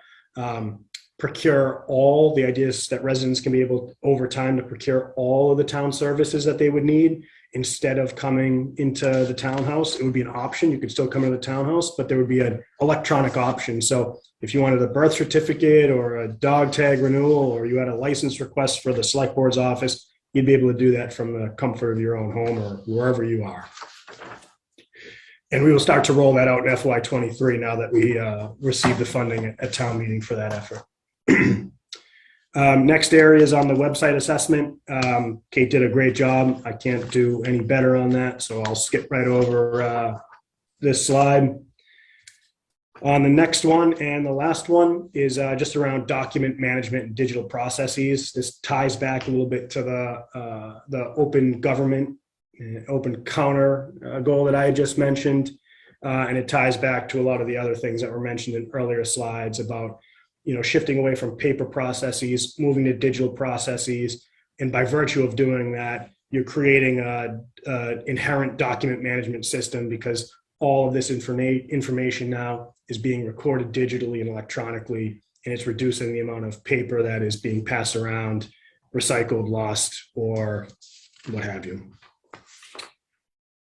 [SPEAKER 8] procure all the ideas that residents can be able over time to procure all of the town services that they would need. Instead of coming into the townhouse, it would be an option. You could still come into the townhouse, but there would be an electronic option. So if you wanted a birth certificate or a dog tag renewal, or you had a license request for the select board's office, you'd be able to do that from the comfort of your own home or wherever you are. And we will start to roll that out in FY23 now that we receive the funding at town meeting for that effort. Next area is on the website assessment. Kate did a great job. I can't do any better on that, so I'll skip right over this slide. On the next one and the last one is just around document management and digital processes. This ties back a little bit to the open government, open counter goal that I had just mentioned, and it ties back to a lot of the other things that were mentioned in earlier slides about shifting away from paper processes, moving to digital processes. And by virtue of doing that, you're creating an inherent document management system because all of this information now is being recorded digitally and electronically, and it's reducing the amount of paper that is being passed around, recycled, lost, or what have you.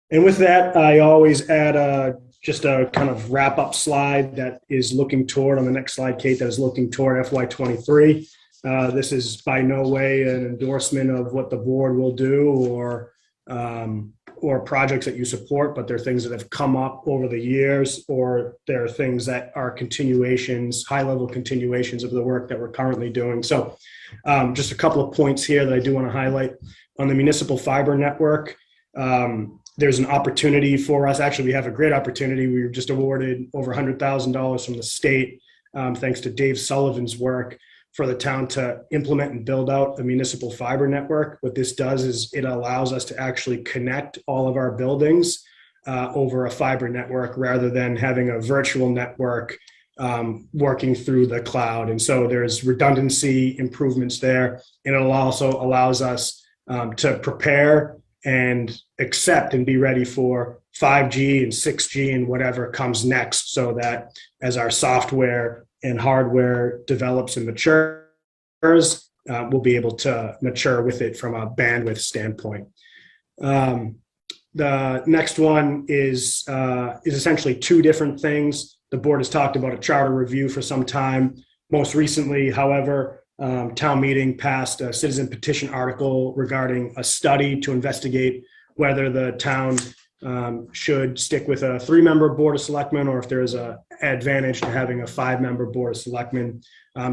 [SPEAKER 8] And with that, I always add just a kind of wrap up slide that is looking toward, on the next slide, Kate, that is looking toward FY23. This is by no way an endorsement of what the board will do or projects that you support, but they're things that have come up over the years, or there are things that are continuations, high level continuations of the work that we're currently doing. So just a couple of points here that I do want to highlight. On the municipal fiber network, there's an opportunity for us. Actually, we have a great opportunity. We were just awarded over $100,000 from the state, thanks to Dave Sullivan's work, for the town to implement and build out a municipal fiber network. What this does is it allows us to actually connect all of our buildings over a fiber network rather than having a virtual network working through the cloud. And so there's redundancy improvements there. And it also allows us to prepare and accept and be ready for 5G and 6G and whatever comes next, so that as our software and hardware develops and matures, we'll be able to mature with it from a bandwidth standpoint. The next one is essentially two different things. The board has talked about a charter review for some time. Most recently, however, town meeting passed a citizen petition article regarding a study to investigate whether the town should stick with a 3-member board of selectmen, or if there's a advantage to having a 5-member board of selectmen.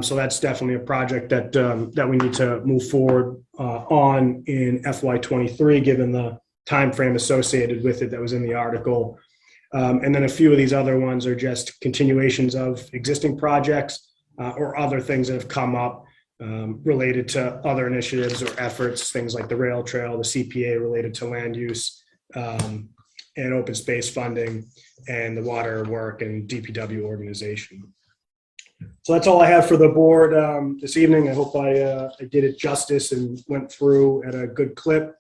[SPEAKER 8] So that's definitely a project that we need to move forward on in FY23, given the time frame associated with it that was in the article. And then a few of these other ones are just continuations of existing projects or other things that have come up related to other initiatives or efforts, things like the rail trail, the CPA related to land use, and open space funding, and the water work and DPW organization. So that's all I have for the board this evening. I hope I did it justice and went through at a good clip.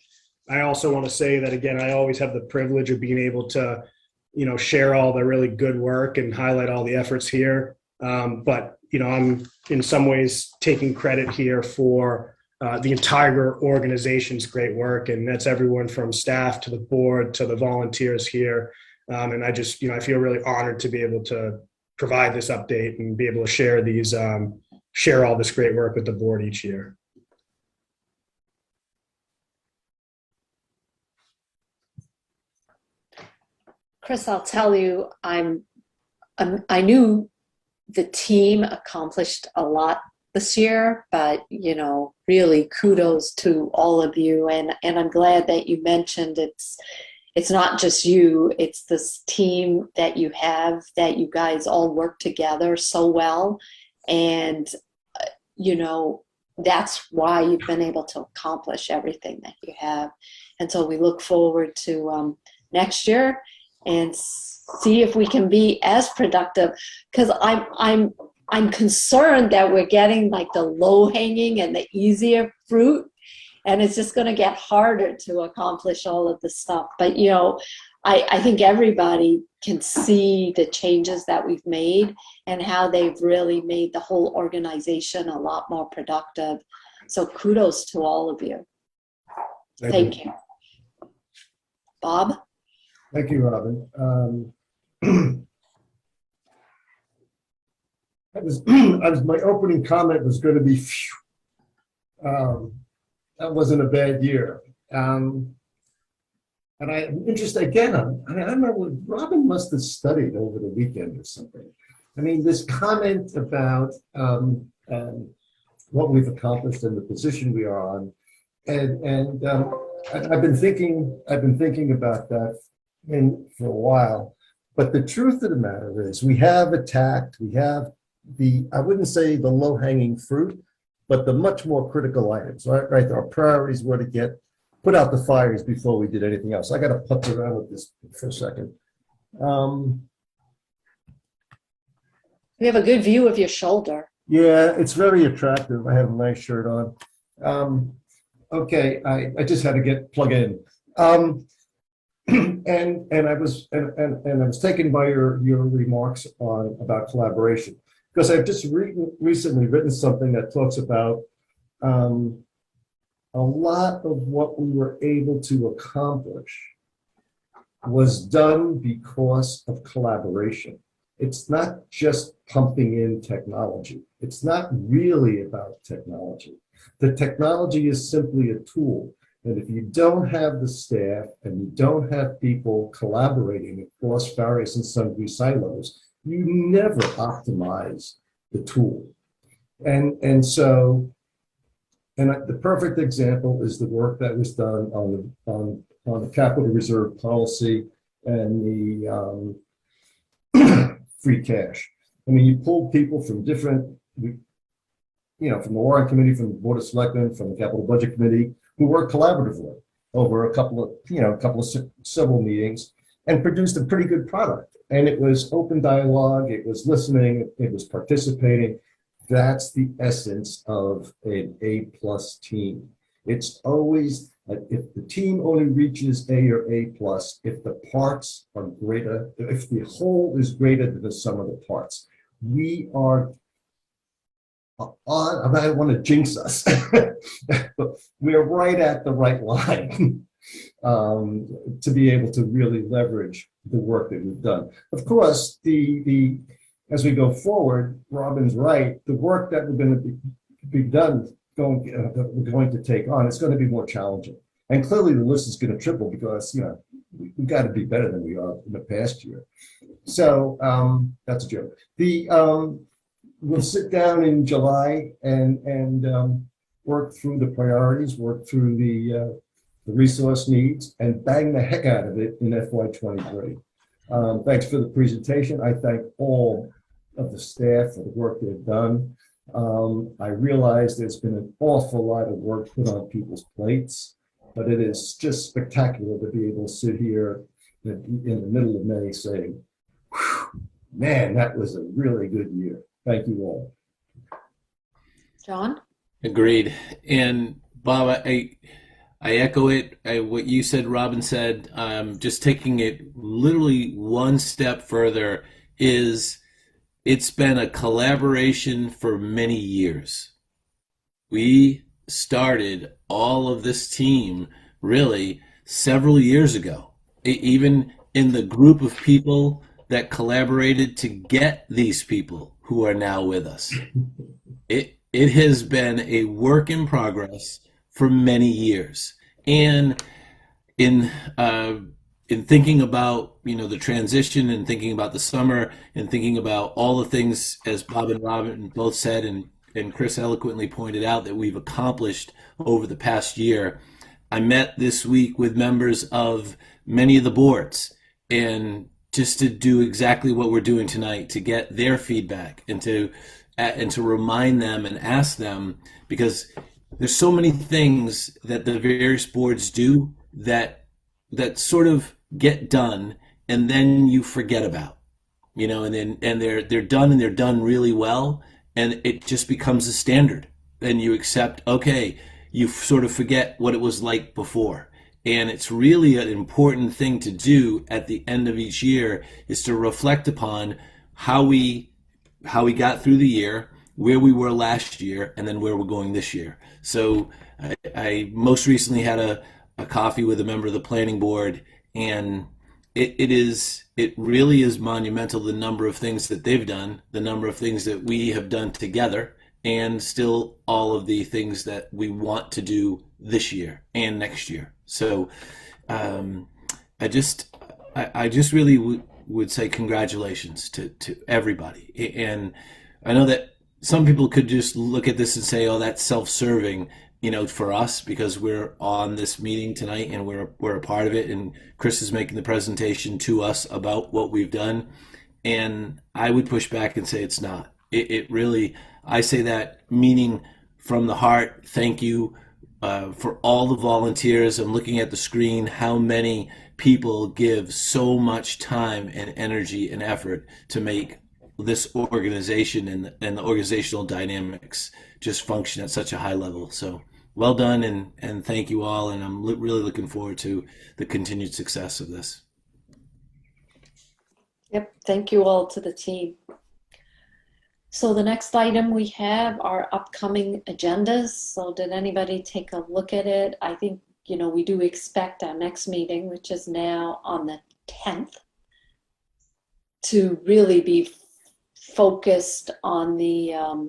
[SPEAKER 8] I also want to say that, again, I always have the privilege of being able to, share all the really good work and highlight all the efforts here. But, I'm in some ways taking credit here for the entire organization's great work. And that's everyone from staff to the board to the volunteers here. And I just, I feel really honored to be able to provide this update and be able to share these, share all this great work with the board each year.
[SPEAKER 2] Chris, I'll tell you, I knew the team accomplished a lot this year, but really kudos to all of you, and I'm glad that you mentioned it's not just you, it's this team that you have, that you guys all work together so well, and that's why you've been able to accomplish everything that you have. And so we look forward to next year and see if we can be as productive, because I'm concerned that we're getting like the low-hanging and the easier fruit, and it's just going to get harder to accomplish all of the stuff. But I think everybody can see the changes that we've made and how they've really made the whole organization a lot more productive. So kudos to all of you. Thank you. Bob?
[SPEAKER 3] Thank you, Robin. My opening comment was going to be, that wasn't a bad year. And I'm interested again. I remember Robin must have studied over the weekend or something. I mean, this comment about what we've accomplished and the position we are on, and I've been thinking about that for a while. But the truth of the matter is, we have I wouldn't say the low-hanging fruit, but the much more critical items, right? Our priorities were to put out the fires before we did anything else. I got to putz around with this for a second.
[SPEAKER 2] We have a good view of your shoulder.
[SPEAKER 3] Yeah, it's very attractive. I have a nice shirt on. Okay, I just had to plug in. And I was taken by your remarks about collaboration, because I've just recently written something that talks about a lot of what we were able to accomplish was done because of collaboration. It's not just pumping in technology. It's not really about technology. The technology is simply a tool. And if you don't have the staff and you don't have people collaborating across various and sundry silos, you never optimize the tool. And the perfect example is the work that was done on the capital reserve policy and the free cash. I mean, you pulled people from different, from the warrant committee, from the board of selectmen, from the capital budget committee, who worked collaboratively over several meetings and produced a pretty good product. And it was open dialogue, it was listening, it was participating. That's the essence of an A+ team. It's always, if the team only reaches A or A+, if the parts are greater, if the whole is greater than the sum of the parts. We are I don't want to jinx us, but we're right at the right line to be able to really leverage the work that we've done. Of course, as we go forward, Robin's right. The work that we're going to be done, that we're going to take on, it's going to be more challenging. And clearly the list is going to triple because, we've got to be better than we are in the past year. So that's a joke. We'll sit down in July and work through the priorities, work through the resource needs, and bang the heck out of it in FY23. Thanks for the presentation. I thank all of the staff for the work they've done. I realize there's been an awful lot of work put on people's plates, but it is just spectacular to be able to sit here in the middle of May saying, man, that was a really good year. Thank you all.
[SPEAKER 2] John?
[SPEAKER 1] Agreed. And Bob, I echo it. What you said, Robin said, just taking it literally one step further is it's been a collaboration for many years. We started all of this team really several years ago, even in the group of people that collaborated to get these people who are now with us. It has been a work in progress for many years. And in thinking about, the transition and thinking about the summer and thinking about all the things, as Bob and Robin both said, and Chris eloquently pointed out, that we've accomplished over the past year, I met this week with members of many of the boards, and just to do exactly what we're doing tonight, to get their feedback and to remind them and ask them, because there's so many things that the various boards do that sort of get done and then you forget about, and they're done and they're done really well, and it just becomes a standard. Then you accept, okay, you sort of forget what it was like before. And it's really an important thing to do at the end of each year, is to reflect upon how we got through the year, where we were last year, and then where we're going this year. So I most recently had a coffee with a member of the planning board, and it really is monumental, the number of things that they've done, the number of things that we have done together, and still all of the things that we want to do this year and next year. So I just really would say congratulations to everybody. And I know that some people could just look at this and say, oh, that's self-serving, for us, because we're on this meeting tonight and we're a part of it, and Chris is making the presentation to us about what we've done. And I would push back and say it's not. It really, I say that meaning from the heart. Thank you for all the volunteers. I'm looking at the screen how many people give so much time and energy and effort to make this organization and the organizational dynamics just function at such a high level. So well done, and thank you all, and I'm really looking forward to the continued success of this.
[SPEAKER 2] Yep, thank you all to the team. So the next item we have are upcoming agendas. So did anybody take a look at it? I think, we do expect our next meeting, which is now on the 10th, to really be focused on the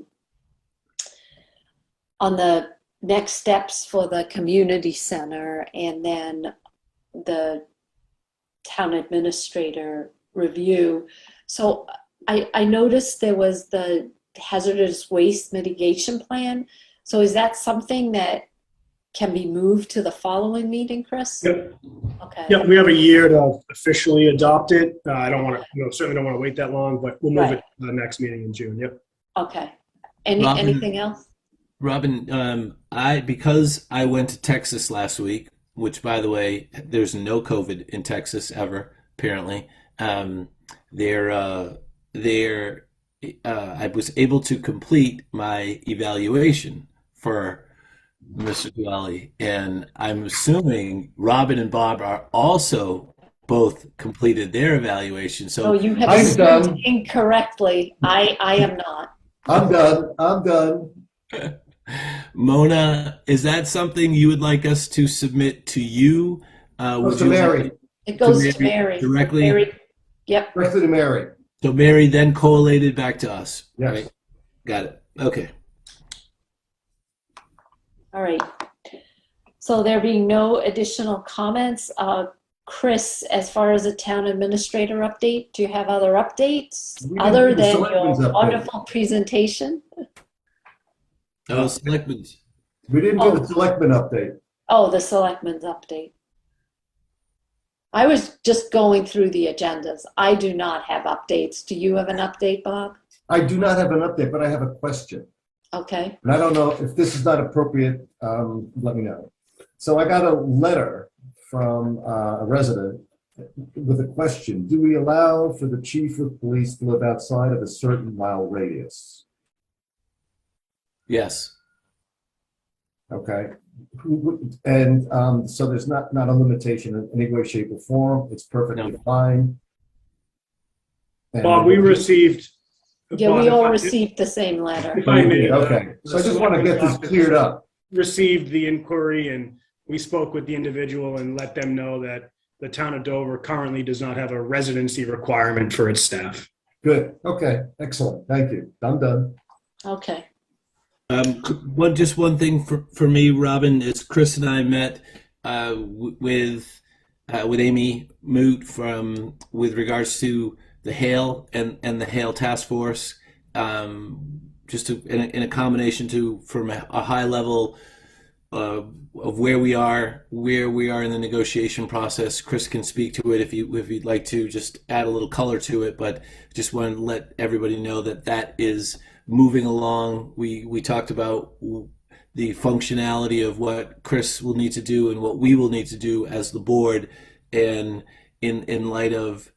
[SPEAKER 2] next steps for the community center, and then the town administrator review. So I noticed there was the hazardous waste mitigation plan. So is that something that can be moved to the following meeting, Chris?
[SPEAKER 8] Yep.
[SPEAKER 2] Okay.
[SPEAKER 8] Yeah, we have a year to officially adopt it. I don't want to, certainly don't want to wait that long, but we'll move it to the next meeting in June. Yep.
[SPEAKER 2] Okay. Anything else?
[SPEAKER 1] Robin, because I went to Texas last week, which, by the way, there's no COVID in Texas ever, apparently. I was able to complete my evaluation for Mr. Duali, and I'm assuming Robin and Bob are also both completed their evaluation. So
[SPEAKER 2] you have assumed incorrectly. I am not.
[SPEAKER 3] I'm done.
[SPEAKER 1] Mona, is that something you would like us to submit to you?
[SPEAKER 3] Goes to Mary.
[SPEAKER 2] It goes to Mary.
[SPEAKER 1] Directly?
[SPEAKER 2] Mary. Yep.
[SPEAKER 3] Directly to Mary.
[SPEAKER 1] So Mary then collated back to us.
[SPEAKER 3] Yes.
[SPEAKER 1] Right? Got it. Okay.
[SPEAKER 2] All right. So there being no additional comments, Chris, as far as a town administrator update, do you have other updates
[SPEAKER 3] We didn't
[SPEAKER 2] other
[SPEAKER 3] do the
[SPEAKER 2] than
[SPEAKER 3] selectmen's
[SPEAKER 2] your
[SPEAKER 3] update.
[SPEAKER 2] wonderful presentation?
[SPEAKER 1] Oh, Selectmen.
[SPEAKER 3] We didn't do the selectmen update.
[SPEAKER 2] Oh, the selectmen's update. I was just going through the agendas. I do not have updates. Do you have an update, Bob?
[SPEAKER 3] I do not have an update, but I have a question.
[SPEAKER 2] Okay.
[SPEAKER 3] And I don't know if this is not appropriate, let me know. So I got a letter from a resident with a question. Do we allow for the chief of police to live outside of a certain mile radius?
[SPEAKER 1] Yes.
[SPEAKER 3] Okay. And so there's not a limitation in any way, shape, or form. It's perfectly
[SPEAKER 1] No.
[SPEAKER 3] fine. And
[SPEAKER 8] Bob, we received.
[SPEAKER 2] Yeah,
[SPEAKER 8] Bob,
[SPEAKER 2] we
[SPEAKER 8] if
[SPEAKER 2] all
[SPEAKER 8] I-
[SPEAKER 2] received the same letter.
[SPEAKER 8] If I may,
[SPEAKER 3] Okay. So I just want to get this cleared up.
[SPEAKER 8] Received the inquiry, and we spoke with the individual and let them know that the town of Dover currently does not have a residency requirement for its staff.
[SPEAKER 3] Good. Okay. Excellent. Thank you. I'm done.
[SPEAKER 2] Okay.
[SPEAKER 1] Just one thing for me, Robin, is Chris and I met with Amy Moot with regards to the hail and the hail task force, just in a combination from a high level of where we are in the negotiation process. Chris can speak to it if you'd like to just add a little color to it, but just wanted to let everybody know that is moving along. We talked about the functionality of what Chris will need to do and what we will need to do as the board, and in light of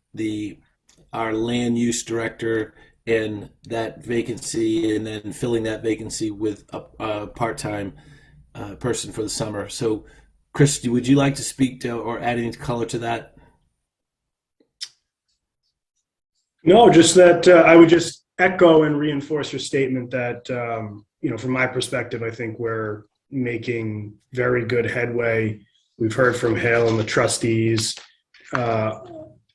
[SPEAKER 1] our land use director and that vacancy, and then filling that vacancy with a part-time person for the summer. So Chris, would you like to speak to or add any color to that?
[SPEAKER 8] No, just that I would just echo and reinforce your statement that, from my perspective, I think we're making very good headway. We've heard from Hale and the trustees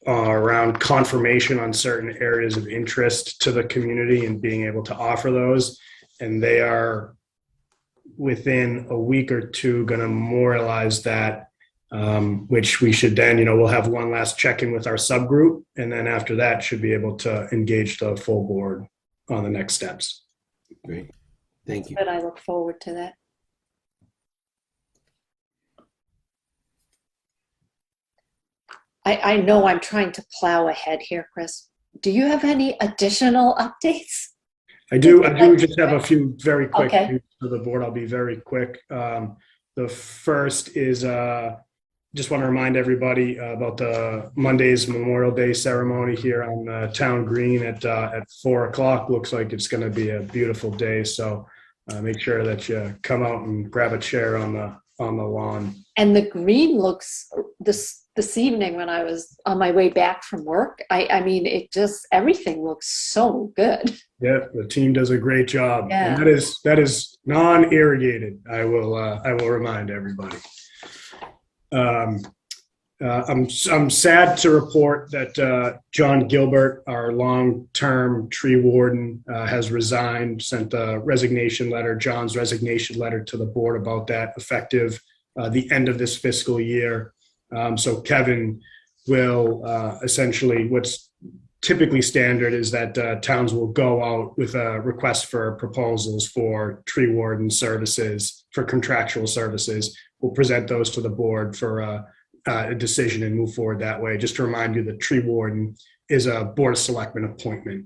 [SPEAKER 8] around confirmation on certain areas of interest to the community and being able to offer those. And they are, within a week or two, going to memorialize that, which we should then, we'll have one last check-in with our subgroup. And then after that, should be able to engage the full board on the next steps.
[SPEAKER 1] Great. Thank you.
[SPEAKER 2] But I look forward to that. I know I'm trying to plow ahead here, Chris. Do you have any additional updates?
[SPEAKER 8] I do just have a few very quick
[SPEAKER 2] Okay.
[SPEAKER 8] things for the board. I'll be very quick. The first is just want to remind everybody about the Monday's Memorial Day ceremony here on Town Green at 4:00. Looks like it's going to be a beautiful day. So make sure that you come out and grab a chair on the lawn.
[SPEAKER 2] And the green looks this evening when I was on my way back from work. I mean, everything looks so good.
[SPEAKER 8] Yeah, the team does a great job.
[SPEAKER 2] Yeah.
[SPEAKER 8] And that is non-irrigated. I will remind everybody. I'm sad to report that John Gilbert, our long-term tree warden, has resigned. Sent a resignation letter, John's resignation letter, to the board about that, effective the end of this fiscal year. So Kevin will essentially, what's typically standard is that towns will go out with a request for proposals for tree warden services, for contractual services. We'll present those to the board for a decision and move forward that way. Just to remind you, the tree warden is a board of selectmen appointment.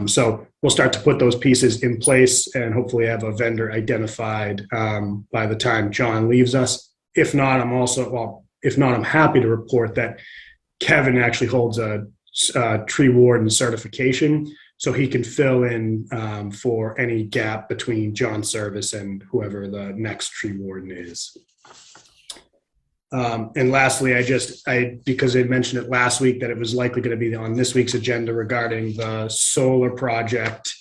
[SPEAKER 8] So we'll start to put those pieces in place and hopefully have a vendor identified by the time John leaves us. If not, I'm happy to report that Kevin actually holds a tree warden certification, so he can fill in for any gap between John's service and whoever the next tree warden is. And lastly, because they mentioned it last week that it was likely going to be on this week's agenda regarding the solar project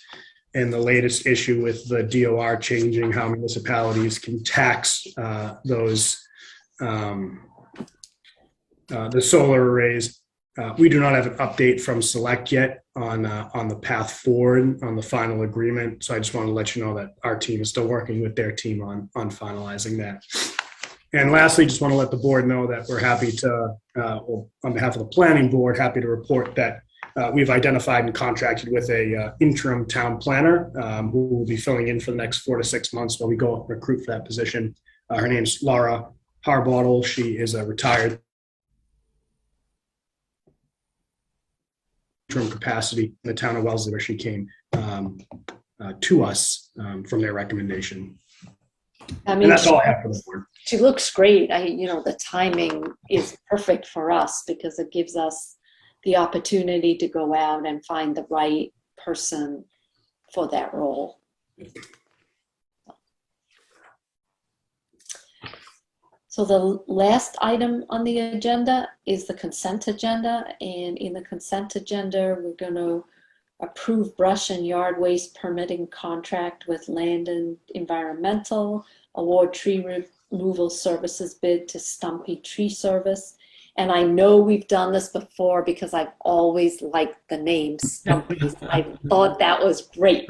[SPEAKER 8] and the latest issue with the DOR changing how municipalities can tax the solar arrays. We do not have an update from Select yet on the path forward on the final agreement. So I just want to let you know that our team is still working with their team on finalizing that. And lastly, just want to let the board know that we're happy to, well, on behalf of the planning board, happy to report that we've identified and contracted with a interim town planner who will be filling in for the next 4 to 6 months while we go recruit for that position. Her name's Laura Harbottle. She is a retired interim capacity in the town of Wellesley, where she came to us from their recommendation.
[SPEAKER 2] I mean,
[SPEAKER 8] and that's all I have for the board.
[SPEAKER 2] She looks great. The timing is perfect for us because it gives us the opportunity to go out and find the right person for that role. So the last item on the agenda is the consent agenda. And in the consent agenda, we're going to approve brush and yard waste permitting contract with Land and Environmental, award tree removal services bid to Stumpy Tree Service. And I know we've done this before because I've always liked the name Stumpy. I thought that was great.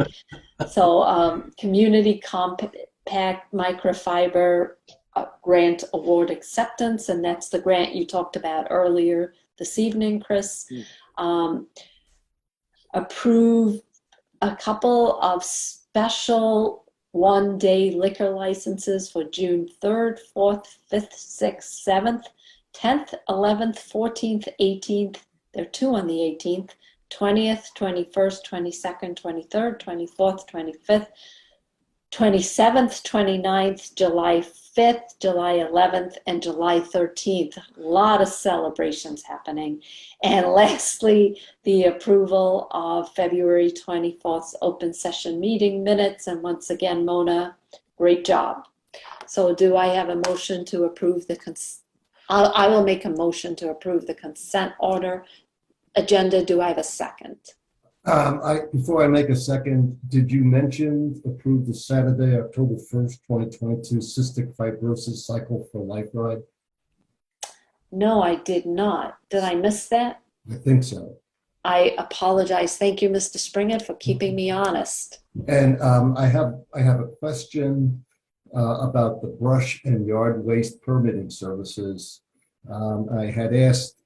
[SPEAKER 2] So Community Compact Microfiber Grant Award Acceptance, and that's the grant you talked about earlier this evening, Chris. Approve a couple of special one-day liquor licenses for June 3rd, 4th, 5th, 6th, 7th, 10th, 11th, 14th, 18th. There are 2 on the 18th, 20th, 21st, 22nd, 23rd, 24th, 25th, 27th, 29th, July 5th, July 11th, and July 13th. A lot of celebrations happening. And lastly, the approval of February 24th open session meeting minutes. And once again, Mona, great job. So do I have a motion to approve the I will make a motion to approve the consent order agenda. Do I have a second?
[SPEAKER 3] Before I make a second, did you mention approve the Saturday, October 1st, 2022 cystic fibrosis cycle for life ride?
[SPEAKER 2] No, I did not. Did I miss that?
[SPEAKER 3] I think so.
[SPEAKER 2] I apologize. Thank you, Mr. Springer, for keeping me honest.
[SPEAKER 3] And I have a question about the brush and yard waste permitting services. I had asked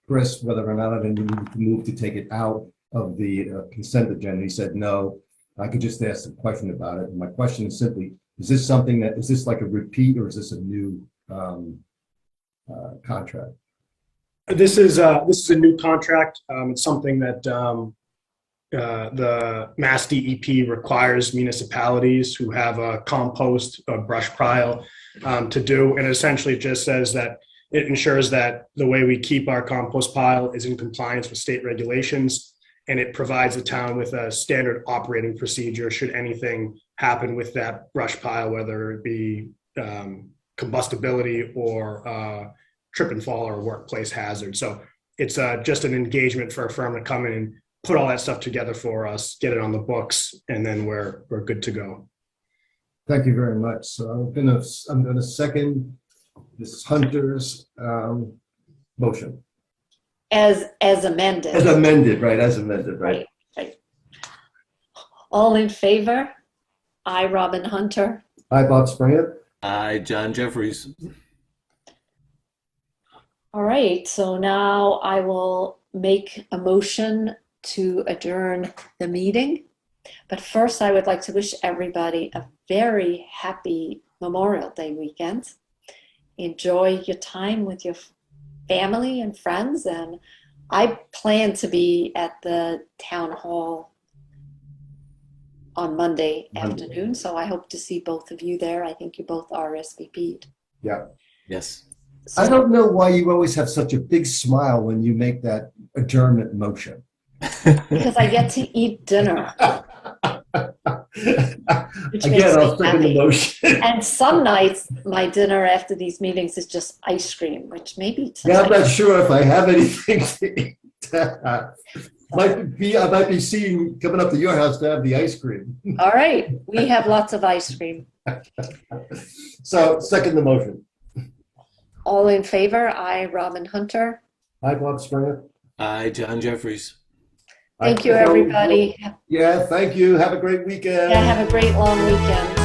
[SPEAKER 3] Chris whether or not I needed to move to take it out of the consent agenda. He said no. I could just ask a question about it. And my question is simply: is this like a repeat, or is this a new contract?
[SPEAKER 8] This is a new contract. It's something that the Mass DEP requires municipalities who have a compost or brush pile to do, and essentially it just says that it ensures that the way we keep our compost pile is in compliance with state regulations, and it provides the town with a standard operating procedure should anything happen with that brush pile, whether it be combustibility or trip and fall or workplace hazard. So it's just an engagement for a firm to come in and put all that stuff together for us, get it on the books, and then we're good to go.
[SPEAKER 3] Thank you very much. So I'm gonna second this Hunter's motion.
[SPEAKER 2] As amended.
[SPEAKER 3] As amended, right? As amended, right?
[SPEAKER 2] Right. All in favor? I, Robin Hunter.
[SPEAKER 3] Aye, Bob Springer.
[SPEAKER 1] Aye, John Jeffries.
[SPEAKER 2] All right, so now I will make a motion to adjourn the meeting. But first, I would like to wish everybody a very happy Memorial Day weekend. Enjoy your time with your family and friends. And I plan to be at the town hall on Monday afternoon. So I hope to see both of you there. I think you both RSVP'd.
[SPEAKER 3] Yeah.
[SPEAKER 1] Yes.
[SPEAKER 3] I don't know why you always have such a big smile when you make that adjournment motion.
[SPEAKER 2] Because I get to eat dinner.
[SPEAKER 3] Again, I'll second the motion.
[SPEAKER 2] And some nights, my dinner after these meetings is just ice cream, which maybe tonight.
[SPEAKER 3] Yeah, I'm not sure if I have anything to eat. I might be seeing coming up to your house to have the ice cream.
[SPEAKER 2] All right, we have lots of ice cream.
[SPEAKER 3] So, second the motion.
[SPEAKER 2] All in favor? I, Robin Hunter.
[SPEAKER 3] Aye, Bob Springer.
[SPEAKER 1] Aye, John Jeffries.
[SPEAKER 2] Thank you, everybody.
[SPEAKER 3] Yeah, thank you. Have a great weekend.
[SPEAKER 2] Yeah, have a great long weekend.